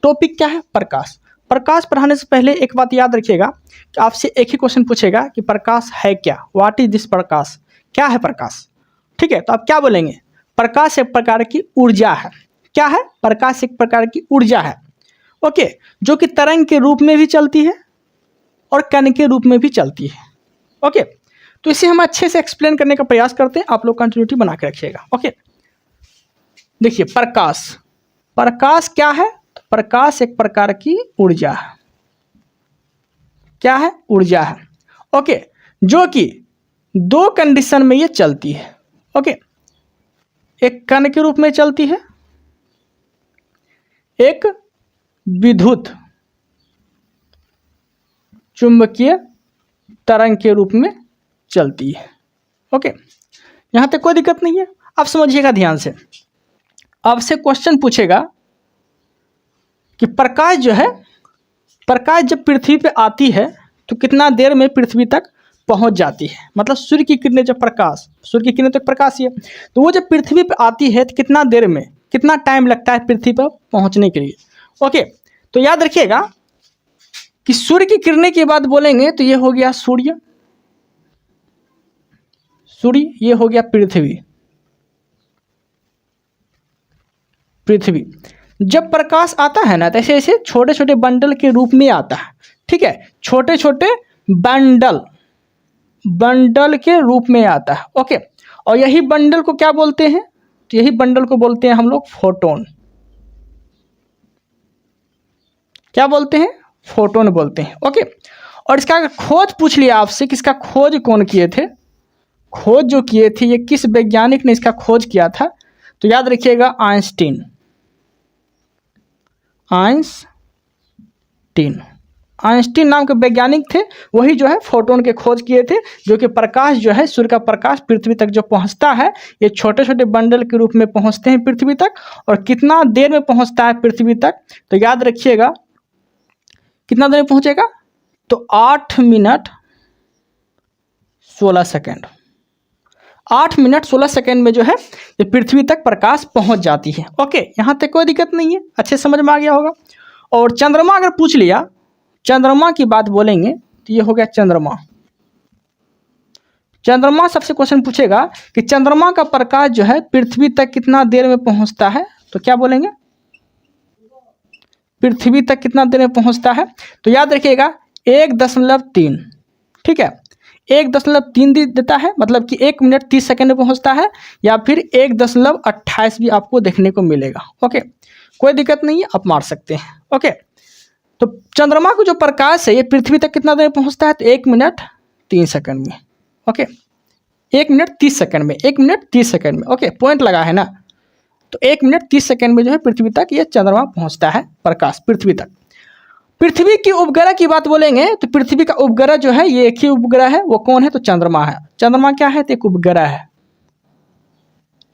Topic क्या है? प्रकाश। प्रकाश पढ़ाने से पहले एक बात याद रखिएगा कि आपसे एक ही क्वेश्चन पूछेगा कि प्रकाश है क्या, व्हाट इज दिस प्रकाश, क्या है प्रकाश। ठीक है, तो आप क्या बोलेंगे? प्रकाश एक प्रकार की ऊर्जा है। क्या है? प्रकाश एक प्रकार की ऊर्जा है, ओके, जो कि तरंग के रूप में भी चलती है और कण के रूप में भी चलती है, ओके। तो इसे हम अच्छे से एक्सप्लेन करने का प्रयास करते हैं, आप लोग कंटिन्यूटी बना के रखिएगा, ओके। देखिए प्रकाश, प्रकाश क्या है? प्रकाश एक प्रकार की ऊर्जा है। क्या है? ऊर्जा है, ओके, जो कि दो कंडीशन में ये चलती है, ओके। एक कण के रूप में चलती है, एक विद्युत चुंबकीय तरंग के रूप में चलती है, ओके। यहां तक कोई दिक्कत नहीं है। अब समझिएगा ध्यान से, आपसे क्वेश्चन पूछेगा कि प्रकाश जो है, प्रकाश जब पृथ्वी पे आती है तो कितना देर में पृथ्वी तक पहुंच जाती है। मतलब सूर्य की किरणें जब प्रकाश, सूर्य की किरणें तो प्रकाश ही है, तो वो जब पृथ्वी पे आती है तो कितना देर में, कितना टाइम लगता है पृथ्वी पर पहुंचने के लिए, ओके। तो याद रखिएगा कि सूर्य की किरणें की बात बोलेंगे तो ये हो गया सूर्य, सूर्य, ये हो गया पृथ्वी, पृथ्वी। जब प्रकाश आता है ना तो ऐसे ऐसे छोटे छोटे बंडल के रूप में आता है, ठीक है, छोटे छोटे बंडल, बंडल के रूप में आता है, ओके। और यही बंडल को क्या बोलते हैं? तो यही बंडल को बोलते हैं हम लोग फोटोन। क्या बोलते हैं? फोटोन बोलते हैं, ओके। और इसका खोज पूछ लिया आपसे कि इसका खोज कौन किए थे, खोज जो किए थे ये किस वैज्ञानिक ने इसका खोज किया था? तो याद रखिएगा आइंस्टीन, आइंस्टीन, आइंस्टीन नाम के वैज्ञानिक थे, वही जो है फोटोन के खोज किए थे, जो कि प्रकाश जो है, सूर्य का प्रकाश पृथ्वी तक जो पहुंचता है ये छोटे छोटे बंडल के रूप में पहुंचते हैं पृथ्वी तक। और कितना देर में पहुंचता है पृथ्वी तक? तो याद रखिएगा कितना देर में पहुंचेगा? तो 8 मिनट 16 सेकेंड, 8 मिनट 16 सेकेंड में जो है ये पृथ्वी तक प्रकाश पहुंच जाती है, ओके। यहाँ तक कोई दिक्कत नहीं है, अच्छे समझ में आ गया होगा। और चंद्रमा अगर पूछ लिया, चंद्रमा की बात बोलेंगे तो ये हो गया चंद्रमा। चंद्रमा सबसे क्वेश्चन पूछेगा कि चंद्रमा का प्रकाश जो है पृथ्वी तक कितना देर में पहुंचता है? तो क्या बोलेंगे? पृथ्वी तक कितना देर में पहुंचता है? तो याद रखिएगा 1.3, ठीक है, 1.3 देता है, मतलब कि 1 मिनट 30 सेकेंड में पहुंचता है, या फिर 1.28 भी आपको देखने को मिलेगा, ओके। कोई दिक्कत नहीं है, आप मार सकते हैं, ओके। तो चंद्रमा को जो प्रकाश है ये पृथ्वी तक कितना देर में पहुंचता है? तो 1 मिनट 3 सेकेंड में, ओके, 1 मिनट 30 सेकेंड में, 1 मिनट 30 सेकेंड में, ओके, पॉइंट लगा है ना। तो 1 मिनट 30 सेकेंड में जो है पृथ्वी तक ये चंद्रमा पहुंचता है प्रकाश, पृथ्वी तक। पृथ्वी की उपग्रह की बात बोलेंगे तो पृथ्वी का उपग्रह जो है ये एक ही उपग्रह है, वो कौन है? तो चंद्रमा है। चंद्रमा क्या है? तो एक उपग्रह है,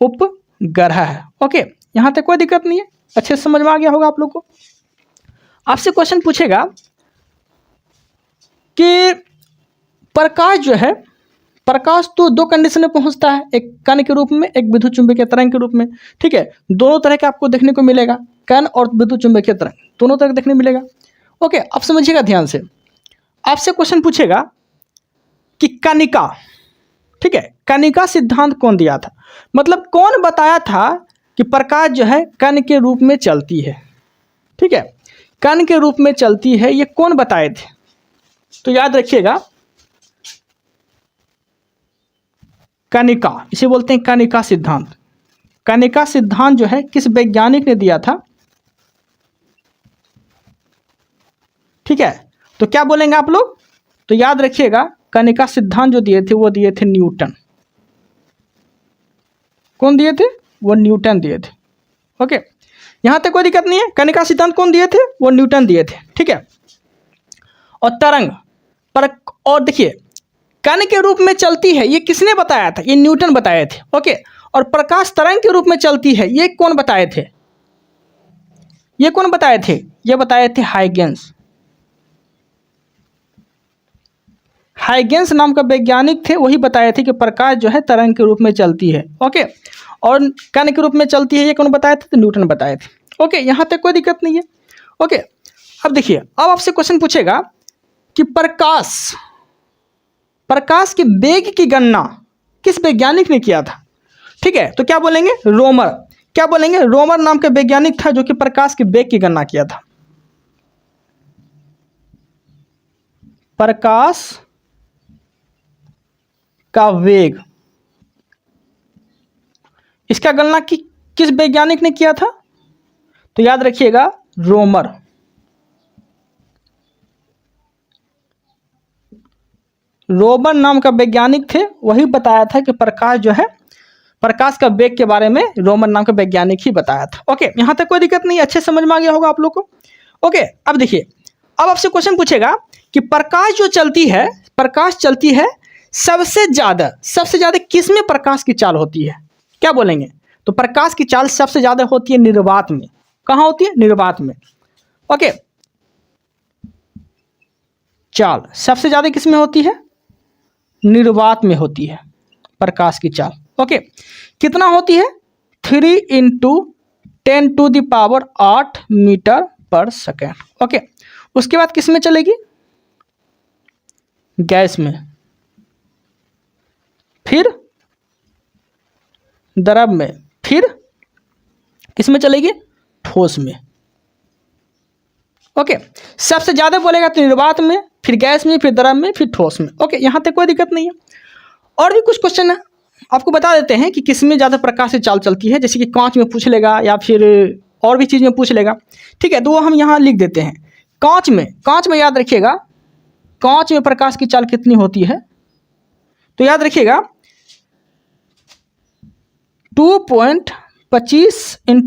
उपग्रह है, ओके। यहां तक कोई दिक्कत नहीं है, अच्छे से समझ में आ गया होगा आप लोग को। आपसे क्वेश्चन पूछेगा कि प्रकाश जो है, प्रकाश तो दो कंडीशन में पहुंचता है, एक कण के रूप में, एक विद्युत चुंबकीय तरंग के रूप में, ठीक है। दोनों तरह के आपको देखने को मिलेगा, कण और विद्युत चुंबकीय तरंग दोनों तरह देखने मिलेगा, ओके। अब समझिएगा ध्यान से, आपसे क्वेश्चन पूछेगा कि कणिका, ठीक है, कणिका सिद्धांत कौन दिया था? मतलब कौन बताया था कि प्रकाश जो है कण के रूप में चलती है, ठीक है, कण के रूप में चलती है, ये कौन बताए थे? तो याद रखिएगा कणिका, इसे बोलते हैं कणिका सिद्धांत। कणिका सिद्धांत जो है किस वैज्ञानिक ने दिया था? ठीक है, तो क्या बोलेंगे आप लोग? तो याद रखिएगा कणिका सिद्धांत जो दिए थे वो दिए थे न्यूटन। कौन दिए थे? वो न्यूटन दिए थे, ओके। यहां तक कोई दिक्कत नहीं है। कणिका सिद्धांत कौन दिए थे? वो न्यूटन दिए थे, ठीक है। और तरंग पर, और देखिए कण के रूप में चलती है ये किसने बताया था? ये न्यूटन बताए थे, ओके। और प्रकाश तरंग के रूप में चलती है ये कौन बताए थे? ये कौन बताए थे? ये बताए थे हाइगेंस। हाइगेंस नाम का वैज्ञानिक थे, वही बताए थे कि प्रकाश जो है तरंग के रूप में चलती है, ओके। और कण के रूप में चलती है ये कौन बताए थे? तो न्यूटन बताए थे, ओके। यहाँ तक कोई दिक्कत नहीं है। ओके, अब देखिए, अब आपसे क्वेश्चन पूछेगा कि प्रकाश के वेग की गणना किस वैज्ञानिक ने किया था। ठीक है, तो क्या बोलेंगे, रोमर। क्या बोलेंगे, रोमर नाम का वैज्ञानिक था जो कि प्रकाश के वेग की गणना किया था। प्रकाश का वेग, इसका गणना किस वैज्ञानिक ने किया था, तो याद रखिएगा रोमर। रोमर नाम का वैज्ञानिक थे, वही बताया था कि प्रकाश जो है, प्रकाश का वेग के बारे में रोमन नाम का वैज्ञानिक ही बताया था। ओके, यहां तक कोई दिक्कत नहीं, अच्छे समझ में आ गया होगा आप लोग को। ओके, अब देखिए, अब आपसे क्वेश्चन पूछेगा कि प्रकाश चलती है सबसे ज्यादा किस में प्रकाश की चाल होती है। क्या बोलेंगे, तो प्रकाश की चाल सबसे ज्यादा होती है निर्वात में। कहां होती है, निर्वात में। ओके, चाल सबसे ज्यादा किस में होती है, निर्वात में होती है प्रकाश की चाल। ओके, कितना होती है, 3 × 10⁸ मीटर पर सेकेंड। ओके, उसके बाद किस में चलेगी, गैस में, फिर द्रव में, फिर किस में चलेगी, ठोस में। ओके, सबसे ज्यादा बोलेगा तो निर्वात में, फिर गैस में, फिर द्रव में, फिर ठोस में। ओके, यहां तक कोई दिक्कत नहीं है। और भी कुछ क्वेश्चन है, आपको बता देते हैं कि किस में ज़्यादा प्रकाश से चाल चलती है, जैसे कि कांच में पूछ लेगा या फिर और भी चीज़ में पूछ लेगा। ठीक है, तो वो हम यहाँ लिख देते हैं। कांच में याद रखिएगा, कांच में प्रकाश की चाल कितनी होती है, तो याद रखिएगा 2.25 ×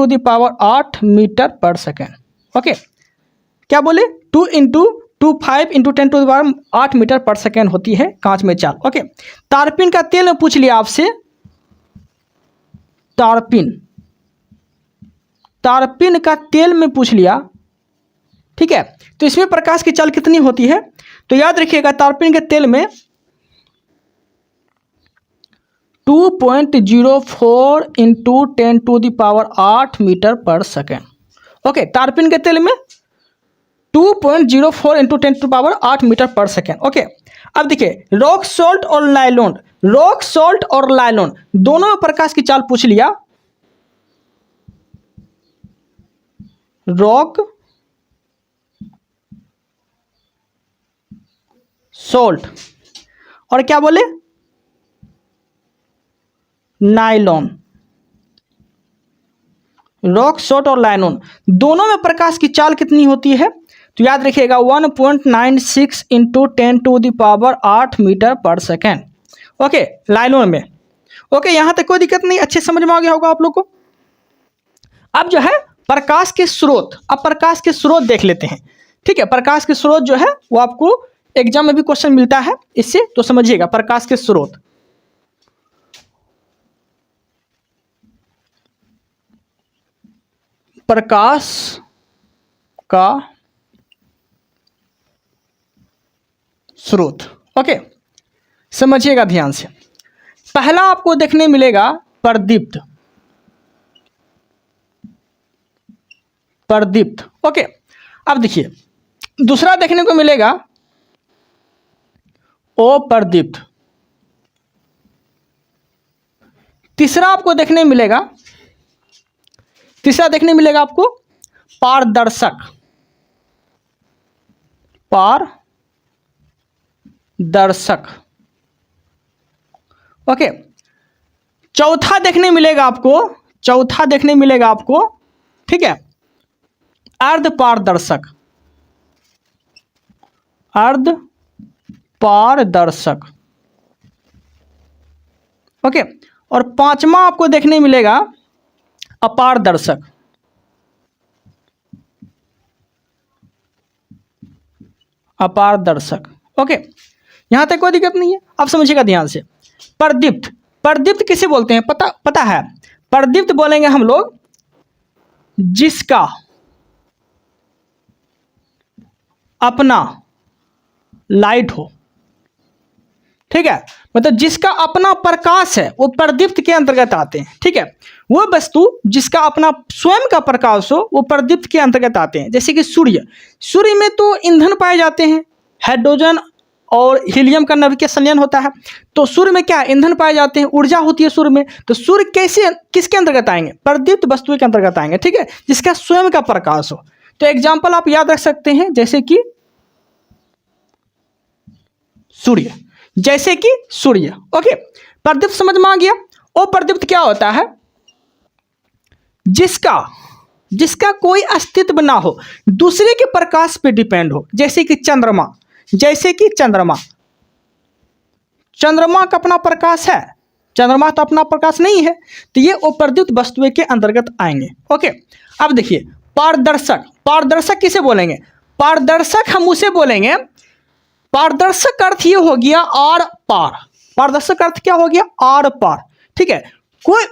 10⁸ मीटर पर सेकेंड। ओके, क्या बोले, 2.25 × 10⁸ मीटर पर सेकेंड होती है कांच में चाल। ओके, तारपीन का तेल में पूछ लिया आपसे, तारपीन का तेल में पूछ लिया। ठीक है, तो इसमें प्रकाश की चाल कितनी होती है, तो याद रखिएगा तारपीन के तेल में 2.04 × 10⁸ मीटर पर सेकेंड। ओके, तारपीन के तेल में 2.04 × 10⁸ मीटर पर सेकेंड। ओके, अब देखिए, रॉक सॉल्ट और नायलॉन दोनों में प्रकाश की चाल पूछ लिया। रॉक सॉल्ट और क्या बोले, नायलॉन। रॉक सॉल्ट और नायलॉन दोनों में प्रकाश की चाल कितनी होती है, तो याद रखिएगा 1.96 × 10⁸ मीटर पर सेकेंड। ओके, नायलॉन में। ओके, यहां तक कोई दिक्कत नहीं, अच्छे समझ में आ गया होगा आप लोग को। अब जो है प्रकाश के स्रोत, अब प्रकाश के स्रोत देख लेते हैं। ठीक है, प्रकाश के स्रोत जो है वो आपको एग्जाम में भी क्वेश्चन मिलता है इससे, तो समझिएगा प्रकाश के स्रोत। प्रकाश का स्रोत। ओके, समझिएगा ध्यान से। पहला आपको देखने मिलेगा प्रदीप्त। ओके, अब देखिए, दूसरा देखने को मिलेगा अप्रदीप्त। तीसरा देखने मिलेगा आपको पारदर्शक। ओके, चौथा देखने मिलेगा आपको, ठीक है, अर्धपारदर्शक। ओके, और पांचवा आपको देखने मिलेगा अपारदर्शक। ओके, यहां तक कोई दिक्कत नहीं है, आप समझिएगा ध्यान से। प्रदीप्त किसे बोलते हैं, पता है, प्रदीप्त बोलेंगे हम लोग जिसका अपना लाइट हो। ठीक है, मतलब जिसका अपना प्रकाश है वो प्रदीप्त के अंतर्गत आते हैं। ठीक है, वो वस्तु जिसका अपना स्वयं का प्रकाश हो वो प्रदीप्त के अंतर्गत आते हैं। जैसे कि सूर्य, सूर्य में तो ईंधन पाए जाते हैं, हाइड्रोजन और हीलियम का नाभिकीय संलयन होता है, तो सूर्य में क्या ईंधन पाए जाते हैं, ऊर्जा होती है सूर्य में। तो सूर्य कैसे किसके अंतर्गत आएंगे, प्रदीप्त वस्तु के अंतर्गत आएंगे। ठीक है, जिसका स्वयं का प्रकाश हो। तो एग्जाम्पल आप याद रख सकते हैं, जैसे कि सूर्य, जैसे कि सूर्य। ओके, प्रदीप्त समझ में आ गया। अप्रदीप्त क्या होता है, जिसका कोई अस्तित्व ना हो, दूसरे के प्रकाश पे डिपेंड हो। जैसे कि चंद्रमा, जैसे कि चंद्रमा का अपना प्रकाश है, चंद्रमा तो अपना प्रकाश नहीं है, तो ये अप्रदीप्त वस्तुएं के अंतर्गत आएंगे। ओके, अब देखिए पारदर्शक, पारदर्शक किसे बोलेंगे, पारदर्शक हम उसे बोलेंगे, पारदर्शक अर्थ ये हो गया आर पार। पारदर्शक अर्थ क्या हो गया, आर पार। ठीक है, कोई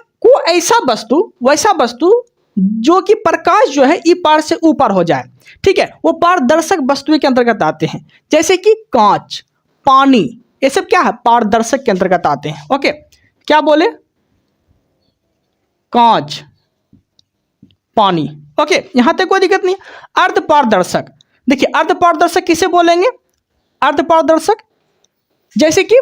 ऐसा वस्तु, वैसा वस्तु जो कि प्रकाश जो है ई पार से ऊपर हो जाए। ठीक है, वो पारदर्शक वस्तु के अंतर्गत आते हैं। जैसे कि कांच, पानी, ये सब क्या है, पारदर्शक के अंतर्गत आते हैं। ओके, क्या बोले, कांच, पानी। ओके, यहां तक कोई दिक्कत नहीं। अर्ध पारदर्शक, देखिए अर्ध पारदर्शक किसे बोलेंगे, अर्ध पारदर्शक जैसे कि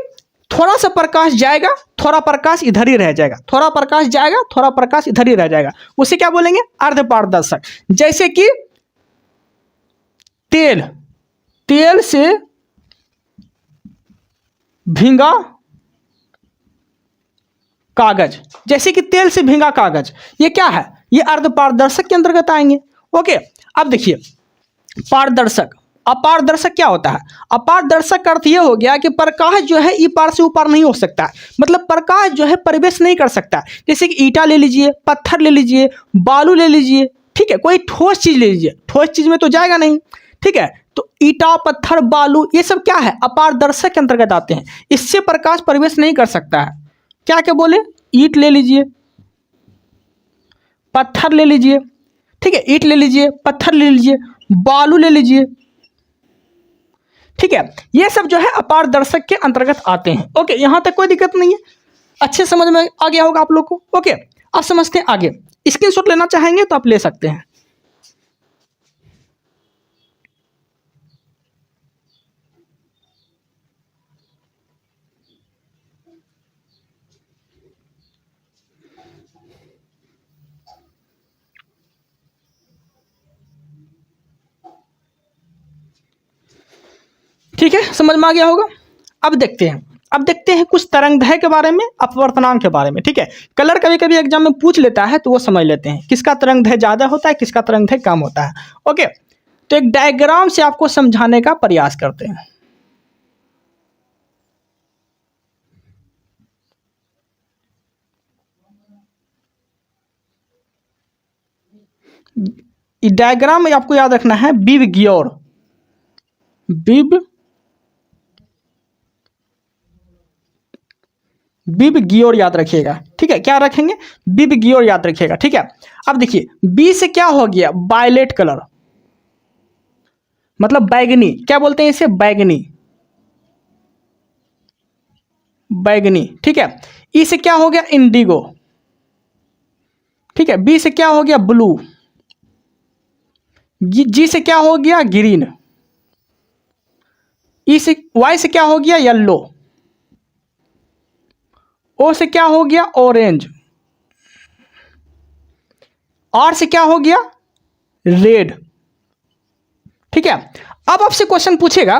थोड़ा सा प्रकाश जाएगा, थोड़ा प्रकाश इधर ही रह जाएगा, थोड़ा प्रकाश जाएगा, थोड़ा प्रकाश इधर ही रह जाएगा, उसे क्या बोलेंगे, अर्ध पारदर्शक। जैसे कि तेल, तेल से भींगा कागज, जैसे कि तेल से भींगा कागज, ये क्या है, ये अर्ध पारदर्शक के अंतर्गत आएंगे। ओके, अब देखिए पारदर्शक, अपारदर्शक क्या होता है, अपारदर्शक अर्थ ये हो गया कि प्रकाश जो है ई पार से ऊपर नहीं हो सकता है, मतलब प्रकाश जो है प्रवेश नहीं कर सकता है। जैसे कि ईटा ले लीजिए, पत्थर ले लीजिए, बालू ले लीजिए, ठीक है, कोई ठोस चीज ले लीजिए, ठोस चीज में तो जाएगा नहीं। ठीक है, तो ईटा, पत्थर, बालू ये सब क्या है, अपारदर्शक के अंतर्गत आते हैं, इससे प्रकाश प्रवेश नहीं कर सकता है। क्या क्या बोले, ईट ले लीजिए, पत्थर ले लीजिए, ठीक है, ईट ले लीजिए, पत्थर ले लीजिए, बालू ले लीजिए। ठीक है, ये सब जो है अपारदर्शक के अंतर्गत आते हैं। ओके, यहां तक कोई दिक्कत नहीं है, अच्छे समझ में आ गया होगा आप लोग को। ओके, अब समझते हैं आगे। स्क्रीनशॉट लेना चाहेंगे तो आप ले सकते हैं। ठीक है, समझ में आ गया होगा। अब देखते हैं कुछ तरंगदैर्घ्य के बारे में, अपवर्तनांक के बारे में। ठीक है, कलर कभी कभी एग्जाम में पूछ लेता है, तो वो समझ लेते हैं किसका तरंगदैर्घ्य ज़्यादा होता है, किसका तरंगदैर्घ्य कम होता है। ओके, तो एक डायग्राम से आपको समझाने का प्रयास करते हैं। डायग्राम में आपको याद रखना है बिब गियोर, बिब गियोर याद रखिएगा। ठीक है, क्या रखेंगे, बिब गियोर याद रखिएगा। ठीक है, अब देखिए बी से क्या हो गया, वायलेट कलर, मतलब बैगनी, क्या बोलते हैं इसे, बैगनी, बैगनी। ठीक है, ई से क्या हो गया, इंडिगो। ठीक है, बी से क्या हो गया, ब्लू। जी से क्या हो गया, ग्रीन। ई से, वाई से क्या हो गया, येलो। ओ से क्या हो गया, ऑरेंज। आर से क्या हो गया, रेड। ठीक है, अब आपसे क्वेश्चन पूछेगा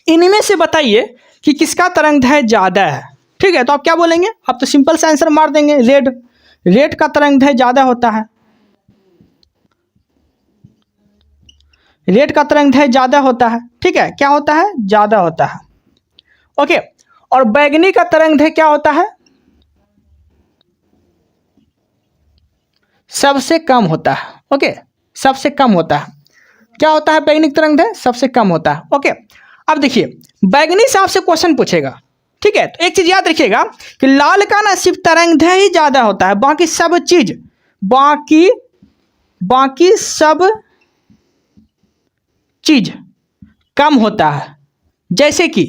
इनमें से बताइए कि किसका तरंगदैर्घ्य ज्यादा है। ठीक है, तो आप क्या बोलेंगे, आप तो सिंपल सा आंसर मार देंगे, रेड। रेड का तरंगदैर्घ्य ज्यादा होता है, रेड का तरंगदैर्घ्य ज्यादा होता है। ठीक है, क्या होता है, ज्यादा होता है। ओके, और बैगनी का तरंगदैर्घ्य क्या होता है, सबसे कम होता है। ओके, सबसे कम होता है। क्या होता है, बैगनी तरंगदैर्घ्य सबसे कम होता है। ओके, अब देखिए बैगनी से आपसे क्वेश्चन पूछेगा। ठीक है, तो एक चीज याद रखिएगा कि लाल का ना सिर्फ तरंगदैर्घ्य ही ज्यादा होता है, बाकी सब चीज, बाकी सब चीज कम होता है। जैसे कि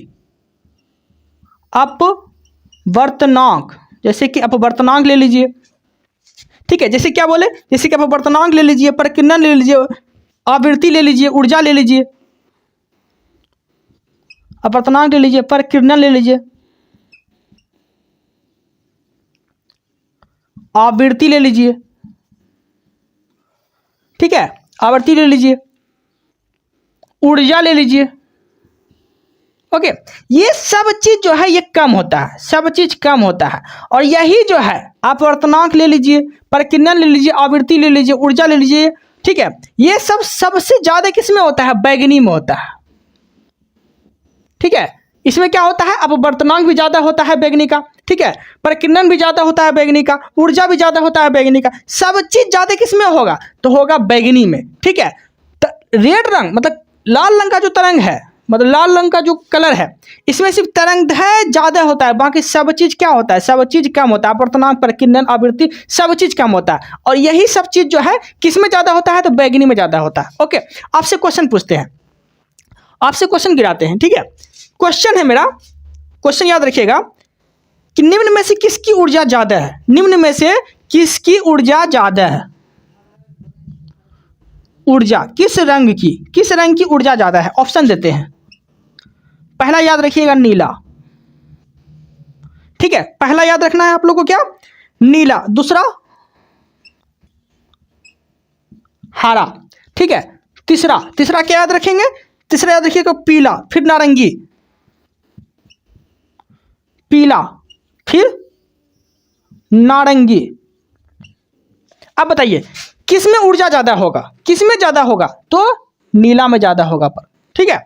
अपवर्तनांक, जैसे कि अपवर्तनांक ले लीजिए, ठीक है, जैसे क्या बोले, जैसे कि अपवर्तनांक ले लीजिए, प्रकीर्णन ले लीजिए, आवृत्ति ले लीजिए, ऊर्जा ले लीजिए, अपवर्तनांक ले लीजिए, प्रकीर्णन ले लीजिए, आवृत्ति ले लीजिए, ठीक है, आवृत्ति ले लीजिए, ऊर्जा ले लीजिए। ओके, ये सब चीज जो है ये कम होता है, सब चीज कम होता है, और यही जो है आप वर्तनांक ले लीजिए, प्रकीर्णन ले लीजिए, आवृत्ति ले लीजिए, ऊर्जा ले लीजिए, ठीक है, ये सब सबसे ज्यादा किस में होता है, बैगनी में होता है, ठीक है। इसमें क्या होता है, अब वर्तनांक भी ज्यादा होता है बैगनी का, ठीक है, प्रकीर्णन भी ज्यादा होता है बैगनी का, ऊर्जा भी ज्यादा होता है बैगनी का, सब चीज ज्यादा किस में होगा, तो होगा बैगनी में, ठीक है। तो रेड रंग मतलब लाल रंग का जो तरंग है, मतलब लाल रंग का जो कलर है, इसमें सिर्फ तरंग है ज्यादा होता है, बाकी सब चीज क्या होता है, सब चीज कम होता है, अपवर्तनांक, प्रकीर्णन, आवृत्ति, सब चीज कम होता है, और यही सब चीज जो है किस में ज्यादा होता है, तो बैगनी में ज्यादा होता है। ओके, आपसे क्वेश्चन पूछते हैं, आपसे क्वेश्चन गिराते हैं, ठीक है। क्वेश्चन है मेरा, क्वेश्चन याद रखिएगा कि निम्न में से किसकी ऊर्जा ज्यादा है, निम्न में से किसकी ऊर्जा ज्यादा है, ऊर्जा किस रंग की ऊर्जा ज्यादा है, ऑप्शन देते हैं। पहला याद रखिएगा नीला, ठीक है, पहला याद रखना है आप लोगों को क्या, नीला, दूसरा हरा, ठीक है, तीसरा क्या याद रखेंगे, तीसरा याद रखिएगा पीला, फिर नारंगी, पीला, फिर नारंगी। अब बताइए किस में ऊर्जा ज्यादा होगा, किस में ज्यादा होगा, तो नीला में ज्यादा होगा, पर ठीक है,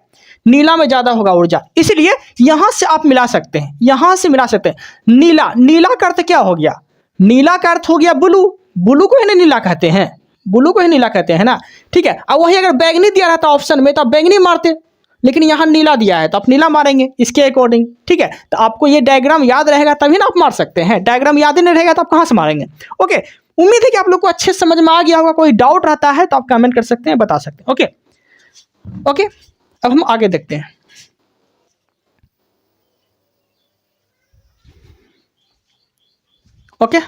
नीला में ज्यादा होगा ऊर्जा, इसलिए यहां से आप मिला सकते हैं, यहां से मिला सकते हैं। नीला, नीला का अर्थ क्या हो गया, नीला का अर्थ हो गया ब्लू, ब्लू को ही नीला कहते हैं, ब्लू को ही नीला कहते हैं ना, ठीक है। अब वही अगर बैगनी दिया रहता ऑप्शन में तो आप बैगनी मारते, लेकिन यहाँ नीला दिया है तो आप नीला मारेंगे इसके अकॉर्डिंग, ठीक है। तो आपको ये डायग्राम याद रहेगा तभी ना आप मार सकते हैं, डायग्राम याद ही नहीं रहेगा तो आप कहाँ से मारेंगे। ओके, उम्मीद है कि आप लोग को अच्छे समझ में आ गया होगा, कोई डाउट रहता है तो आप कमेंट कर सकते हैं, बता सकते हैं। ओके ओके, अब हम आगे देखते हैं। ओके,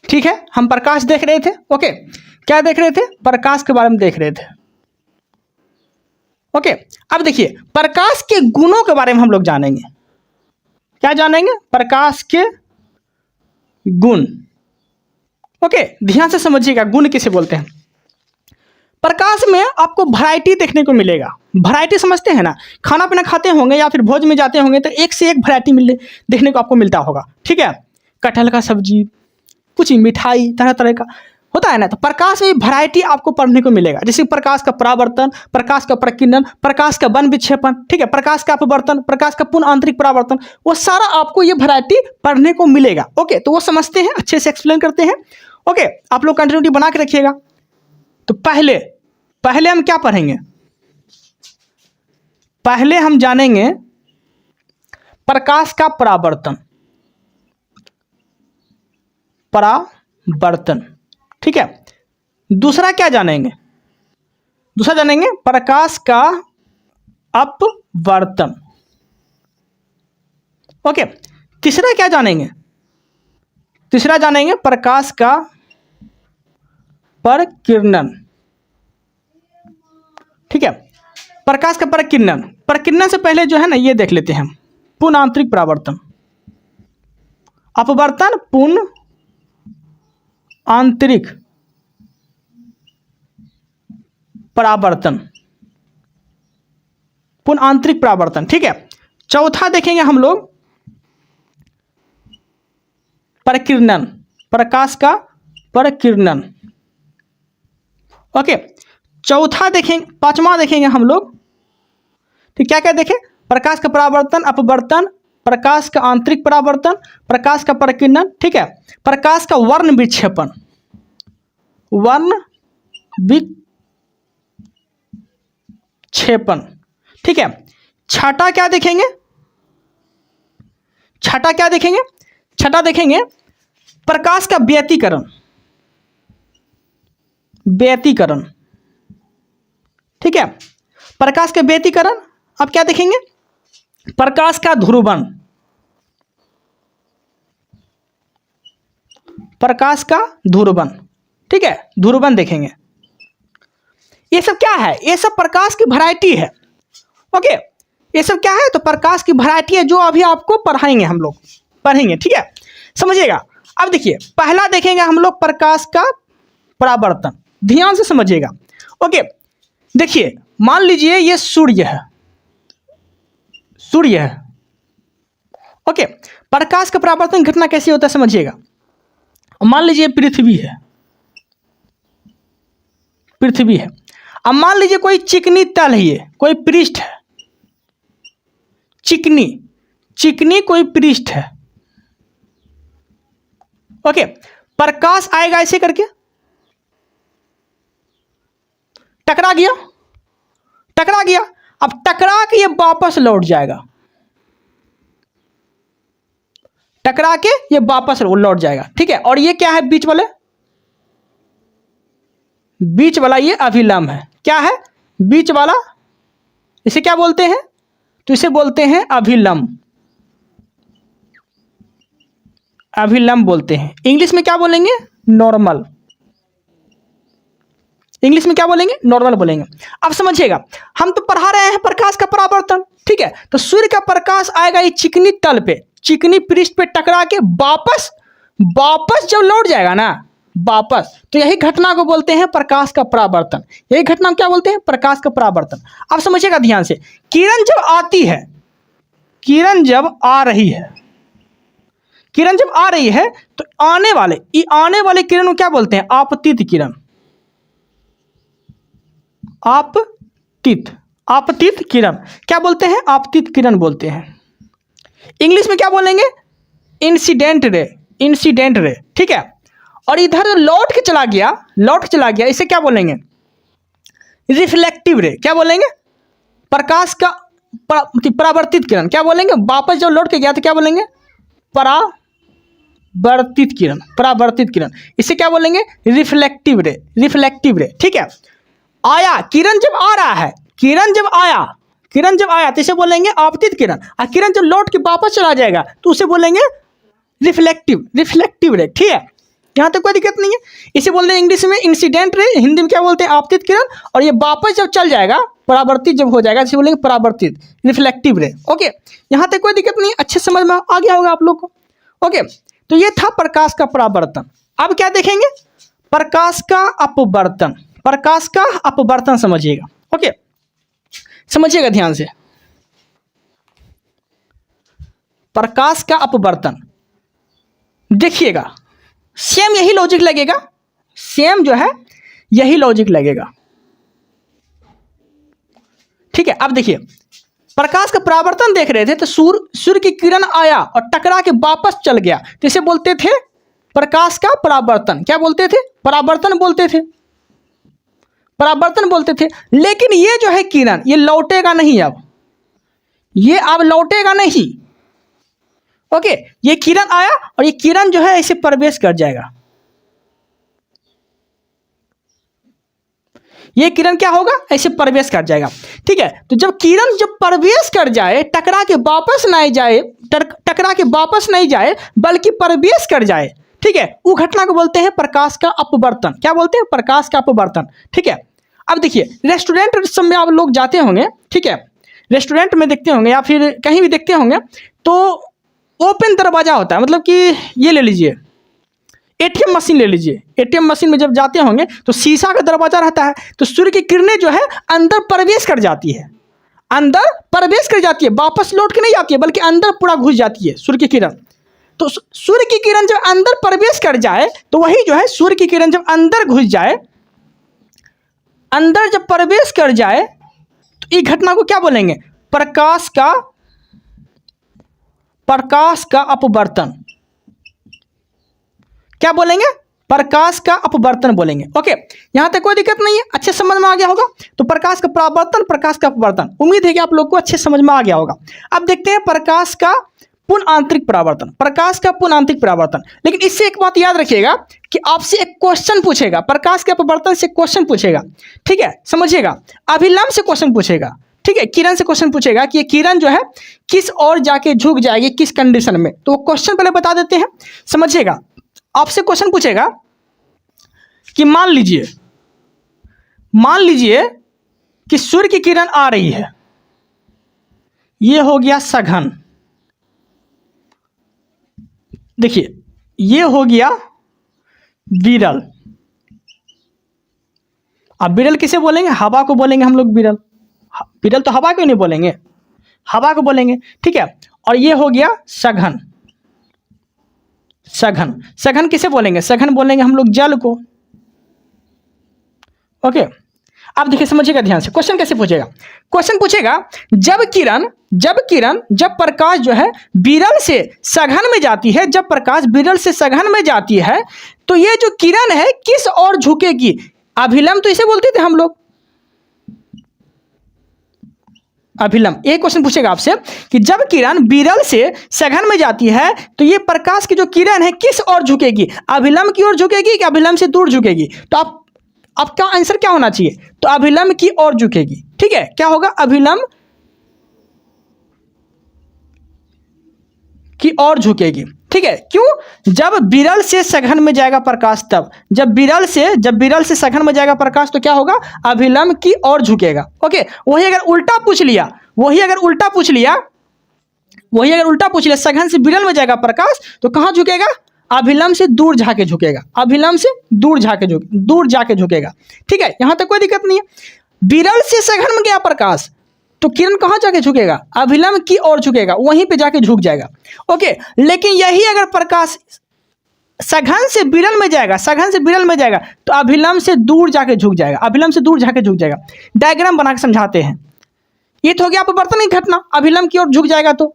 ठीक है, हम प्रकाश देख रहे थे। ओके, क्या देख रहे थे, प्रकाश के बारे में देख रहे थे। ओके, अब देखिए प्रकाश के गुणों के बारे में हम लोग जानेंगे, क्या जानेंगे, प्रकाश के गुण। ओके, ध्यान से समझिएगा गुण किसे बोलते हैं। प्रकाश में आपको वैरायटी देखने को मिलेगा, वैरायटी समझते हैं ना, खाना पीना खाते होंगे या फिर भोज में जाते होंगे तो एक से एक वैरायटी देखने को आपको मिलता होगा, ठीक है, कटहल का सब्जी, कुछ मिठाई, तरह तरह का होता है ना। तो प्रकाश में वैरायटी आपको पढ़ने को मिलेगा, जैसे प्रकाश का परावर्तन, प्रकाश का प्रकीर्णन, प्रकाश का वन विक्षेपण, ठीक है, प्रकाश का अपवर्तन, प्रकाश का पुनः आंतरिक परावर्तन, वो सारा आपको ये वैरायटी पढ़ने को मिलेगा। ओके, तो वो समझते हैं, अच्छे से एक्सप्लेन करते हैं। ओके, आप लोग कंटिन्यूटी बना के रखिएगा। तो पहले हम क्या पढ़ेंगे, पहले हम जानेंगे प्रकाश का परावर्तन, ठीक है। दूसरा क्या जानेंगे, दूसरा जानेंगे प्रकाश का अपवर्तन। ओके, तीसरा क्या जानेंगे, तीसरा जानेंगे प्रकाश का प्रकीर्णन, ठीक है। प्रकाश का प्रकीर्णन, प्रकीर्णन से पहले जो है ना ये देख लेते हैं हम, पुनः आंतरिक परावर्तन, अपवर्तन, पुनः आंतरिक परावर्तन, पुनः आंतरिक परावर्तन, ठीक है। चौथा देखेंगे हम लोग प्रकीर्णन, प्रकाश का प्रकीर्णन। ओके, चौथा देखेंगे, पांचवा देखेंगे हम लोग, ठीक, क्या क्या देखें, प्रकाश का परावर्तन, अपवर्तन, प्रकाश का आंतरिक परावर्तन, प्रकाश का प्रकीर्णन, ठीक है, प्रकाश का वर्ण विक्षेपण, वर्ण विक्षेपण, ठीक है। छठा क्या देखेंगे, छठा क्या देखेंगे, छठा देखेंगे प्रकाश का व्यतिकरण, व्यतिकरण, ठीक है। प्रकाश का व्यतिकरण, अब क्या देखेंगे, प्रकाश का ध्रुवन, प्रकाश का ध्रुवन, ठीक है, ध्रुवन देखेंगे। ये सब क्या है, ये सब प्रकाश की वैरायटी है। ओके, ये सब क्या है, तो प्रकाश की वैरायटी है जो अभी आपको पढ़ाएंगे, हम लोग पढ़ेंगे, ठीक है, समझिएगा। अब देखिए, पहला देखेंगे हम लोग प्रकाश का परावर्तन, ध्यान से समझिएगा। ओके, देखिए, मान लीजिए ये सूर्य है, सूर्य है। ओके, प्रकाश का परावर्तन घटना कैसे होता है समझिएगा। मान लीजिए पृथ्वी है, पृथ्वी है। अब मान लीजिए कोई चिकनी तल है, ये कोई पृष्ठ है, चिकनी चिकनी कोई पृष्ठ है। ओके, प्रकाश आएगा ऐसे करके, टकरा गया, टकरा गया, अब टकरा के ये वापस लौट जाएगा, टकरा के ये वापस लौट जाएगा, ठीक है। और ये क्या है, बीच वाले, बीच वाला ये अभिलंब है, क्या है, बीच वाला, इसे क्या बोलते हैं, तो इसे बोलते हैं अभिलंब, अभिलंब बोलते हैं। इंग्लिश में क्या बोलेंगे, नॉर्मल, इंग्लिश में क्या बोलेंगे, नॉर्मल बोलेंगे। अब समझिएगा, हम तो पढ़ा रहे हैं प्रकाश का परावर्तन, ठीक है। तो सूर्य का प्रकाश आएगा ये चिकनी तल पे, चिकनी पृष्ठ पे टकरा के वापस वापस जब लौट जाएगा ना, वापस, तो यही घटना को बोलते हैं प्रकाश का परावर्तन। यही घटना को क्या बोलते हैं, प्रकाश का परावर्तन। अब समझिएगा ध्यान से, किरण जब आती है, किरण जब आ रही है, किरण जब आ रही है, तो आने वाले किरण को क्या बोलते हैं, आपतित किरण, आपतित, आपतित किरण क्या बोलते हैं, आपतित किरण बोलते हैं। इंग्लिश में क्या बोलेंगे, इंसिडेंट रे, इंसिडेंट रे, ठीक है। और इधर लौट के चला गया, लौट के चला गया, इसे क्या बोलेंगे, रिफ्लेक्टिव रे, क्या बोलेंगे, प्रकाश का परावर्तित किरण, क्या बोलेंगे, वापस जब लौट के गया तो क्या बोलेंगे, परावर्तित किरण, परावर्तित किरण, इसे क्या बोलेंगे, रिफ्लेक्टिव रे, रिफ्लेक्टिव रे, ठीक है। आया, किरण जब आ रहा है, किरण जब आया, किरण जब आया तो इसे बोलेंगे आपतित किरण, और किरण जब लौट के वापस चला जाएगा तो उसे बोलेंगे रिफ्लेक्टिव, रिफ्लेक्टिव रे, ठीक है। यहाँ तक कोई दिक्कत नहीं है। इसे बोलते हैं इंग्लिश में इंसिडेंट रे, हिंदी में क्या बोलते हैं, आपतित किरण, और ये वापस जब चल जाएगा, परावर्तित जब हो जाएगा, इसे बोलेंगे परावर्तित, रिफ्लेक्टिव रे। ओके, यहाँ तक कोई दिक्कत नहीं, अच्छे समझ में आ गया होगा आप लोग को। ओके, तो ये था प्रकाश का परावर्तन। अब क्या देखेंगे, प्रकाश का अपवर्तन, प्रकाश का अपवर्तन समझिएगा। ओके, समझिएगा ध्यान से, प्रकाश का अपवर्तन देखिएगा, सेम यही लॉजिक लगेगा, सेम जो है यही लॉजिक लगेगा, ठीक है। अब देखिए, प्रकाश का परावर्तन देख रहे थे, तो सूर्य की किरण आया और टकरा के वापस चल गया, तो इसे बोलते थे प्रकाश का परावर्तन, क्या बोलते थे, परावर्तन बोलते थे, परावर्तन बोलते थे। लेकिन ये जो है किरण, ये लौटेगा नहीं, अब ये अब लौटेगा नहीं। ओके, ये किरण आया और ये किरण जो है ऐसे प्रवेश कर जाएगा, ये किरण क्या होगा, ऐसे प्रवेश कर जाएगा, ठीक है। तो जब किरण जब प्रवेश कर जाए, टकरा के वापस नहीं जाए, टकरा के वापस नहीं जाए, बल्कि प्रवेश कर जाए, ठीक है, वो घटना को बोलते हैं प्रकाश का अपवर्तन। क्या बोलते हैं, प्रकाश का अपवर्तन, ठीक है। अब देखिए, रेस्टोरेंट सब में आप लोग जाते होंगे, ठीक है, रेस्टोरेंट में देखते होंगे या फिर कहीं भी देखते होंगे, तो ओपन दरवाजा होता है, मतलब कि ये ले लीजिए, एटीएम मशीन ले लीजिए, एटीएम मशीन में जब जाते होंगे तो शीशा का दरवाजा रहता है, तो सूर्य की किरणें जो है अंदर प्रवेश कर जाती है, अंदर प्रवेश कर जाती है, वापस लौट के नहीं आती है, बल्कि अंदर पूरा घुस जाती है सूर्य की किरण। तो सूर्य की किरण जब अंदर प्रवेश कर जाए, तो वही जो है सूर्य की किरण जब अंदर घुस जाए, अंदर जब प्रवेश कर जाए, तो इस घटना को क्या बोलेंगे, प्रकाश का अपवर्तन, क्या बोलेंगे, प्रकाश का अपवर्तन बोलेंगे। ओके, यहां तक कोई दिक्कत नहीं है, अच्छे समझ में आ गया होगा। तो प्रकाश का परावर्तन, प्रकाश का अपवर्तन, उम्मीद है कि आप लोग को अच्छे समझ में आ गया होगा। अब देखते हैं प्रकाश का पूर्ण आंतरिक परावर्तन, प्रकाश का पूर्ण आंतरिक परावर्तन। लेकिन इससे एक बात याद रखिएगा कि आपसे एक क्वेश्चन पूछेगा, प्रकाश के अपवर्तन से क्वेश्चन पूछेगा, ठीक है, समझिएगा। अभिलंब से क्वेश्चन पूछेगा, ठीक है, किरण से क्वेश्चन पूछेगा कि ये किरण जो है किस ओर जाके झुक जाएगी, किस कंडीशन में, तो वो क्वेश्चन पहले बता देते हैं, समझिएगा। आपसे क्वेश्चन पूछेगा कि मान लीजिए कि सूर्य की किरण आ रही है, ये हो गया सघन, देखिए ये हो गया विरल। अब विरल किसे बोलेंगे? हवा को बोलेंगे हम लोग विरल। विरल तो हवा को नहीं बोलेंगे, हवा को बोलेंगे, ठीक है। और ये हो गया सघन। सघन किसे बोलेंगे? सघन बोलेंगे हम लोग जल को। ओके, अब देखिए समझिएगा ध्यान से, क्वेश्चन कैसे पूछेगा? क्वेश्चन पूछेगा जब प्रकाश जो है विरल से सघन में जाती है, जब प्रकाश विरल से सघन में जाती है तो ये जो किरण है किस ओर झुकेगी? अभिलंब तो इसे बोलते थे हम लोग, अभिलंब। एक क्वेश्चन पूछेगा आपसे कि जब किरण विरल से सघन में जाती है तो ये प्रकाश की जो किरण है किस ओर झुकेगी? अभिलंब की ओर झुकेगी कि अभिलंब से दूर झुकेगी? तो आपका आंसर क्या होना चाहिए? तो अभिलंब की ओर झुकेगी, ठीक है। क्या होगा? अभिलंब की ओर झुकेगी, ठीक है। क्यों? जब विरल से सघन में जाएगा प्रकाश, तब जब विरल से सघन में जाएगा प्रकाश तो क्या होगा? अभिलंब की ओर झुकेगा। ओके, वही अगर उल्टा पूछ लिया सघन से विरल में जाएगा प्रकाश तो कहां झुकेगा? अभिलंब से दूर जाके झुकेगा, अभिलंब से दूर जाके झुकेगा, ठीक है। यहां तक कोई दिक्कत नहीं है। विरल से सघन में गया प्रकाश तो किरण कहां जाके झुकेगा? अभिलंब की ओर झुकेगा, वहीं पे जाके झुक जाएगा। ओके, लेकिन यही अगर प्रकाश सघन से विरल में जाएगा तो अभिलंब से दूर जाके झुक जाएगा, डायग्राम बना के समझाते हैं। ये तो हो गया अपवर्तन की घटना, अभिलंब की ओर झुक जाएगा। तो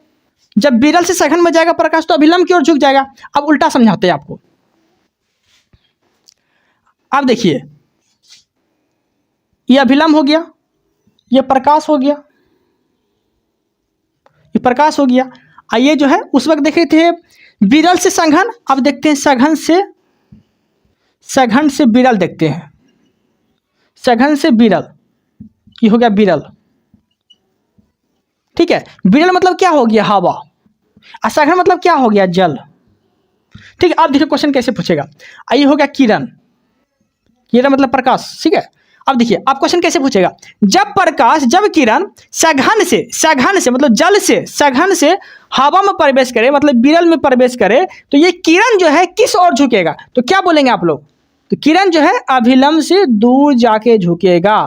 जब विरल से सघन में जाएगा प्रकाश तो अभिलंब की ओर झुक जाएगा। अब उल्टा समझाते हैं आपको। अब देखिए, ये अभिलंब हो गया, ये प्रकाश हो गया, ये जो है उस वक्त देखे थे विरल से सघन, अब देखते हैं सघन से विरल, देखते हैं सघन से विरल, ये हो गया विरल, ठीक है। विरल मतलब क्या हो गया? हवा। और सघन मतलब क्या हो गया? जल, ठीक है। अब देखिए क्वेश्चन कैसे पूछेगा। ये हो गया किरण मतलब प्रकाश, ठीक है। अब देखिए आप क्वेश्चन कैसे पूछेगा। जब किरण सघन से मतलब जल से, सघन से हवा में प्रवेश करे, मतलब विरल में प्रवेश करे तो ये किरण जो है किस ओर झुकेगा? तो क्या बोलेंगे आप लोग? तो किरण जो है अभिलंब से दूर जाके झुकेगा,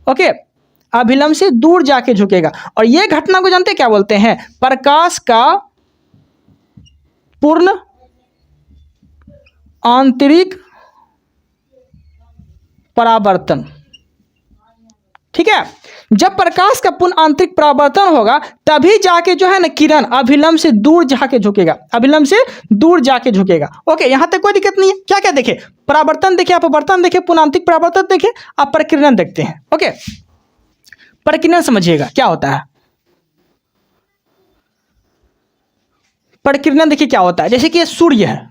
ओके, अभिलंब से दूर जाके झुकेगा। और ये घटना को जानते क्या बोलते हैं? प्रकाश का पूर्ण आंतरिक परावर्तन, ठीक है। जब प्रकाश का पूर्ण आंतरिक परावर्तन होगा तभी जाके जो है ना किरण अभिलंब से दूर जाके झुकेगा, ओके। यहां तक कोई दिक्कत नहीं है। क्या क्या देखे? परावर्तन देखे, अपवर्तन देखे, पूर्ण आंतरिक परावर्तन देखे, अब प्रकीर्णन देखते हैं। ओके, प्रकीर्णन समझिएगा क्या होता है। प्रकीर्णन देखिए क्या होता है। जैसे कि ये सूर्य है,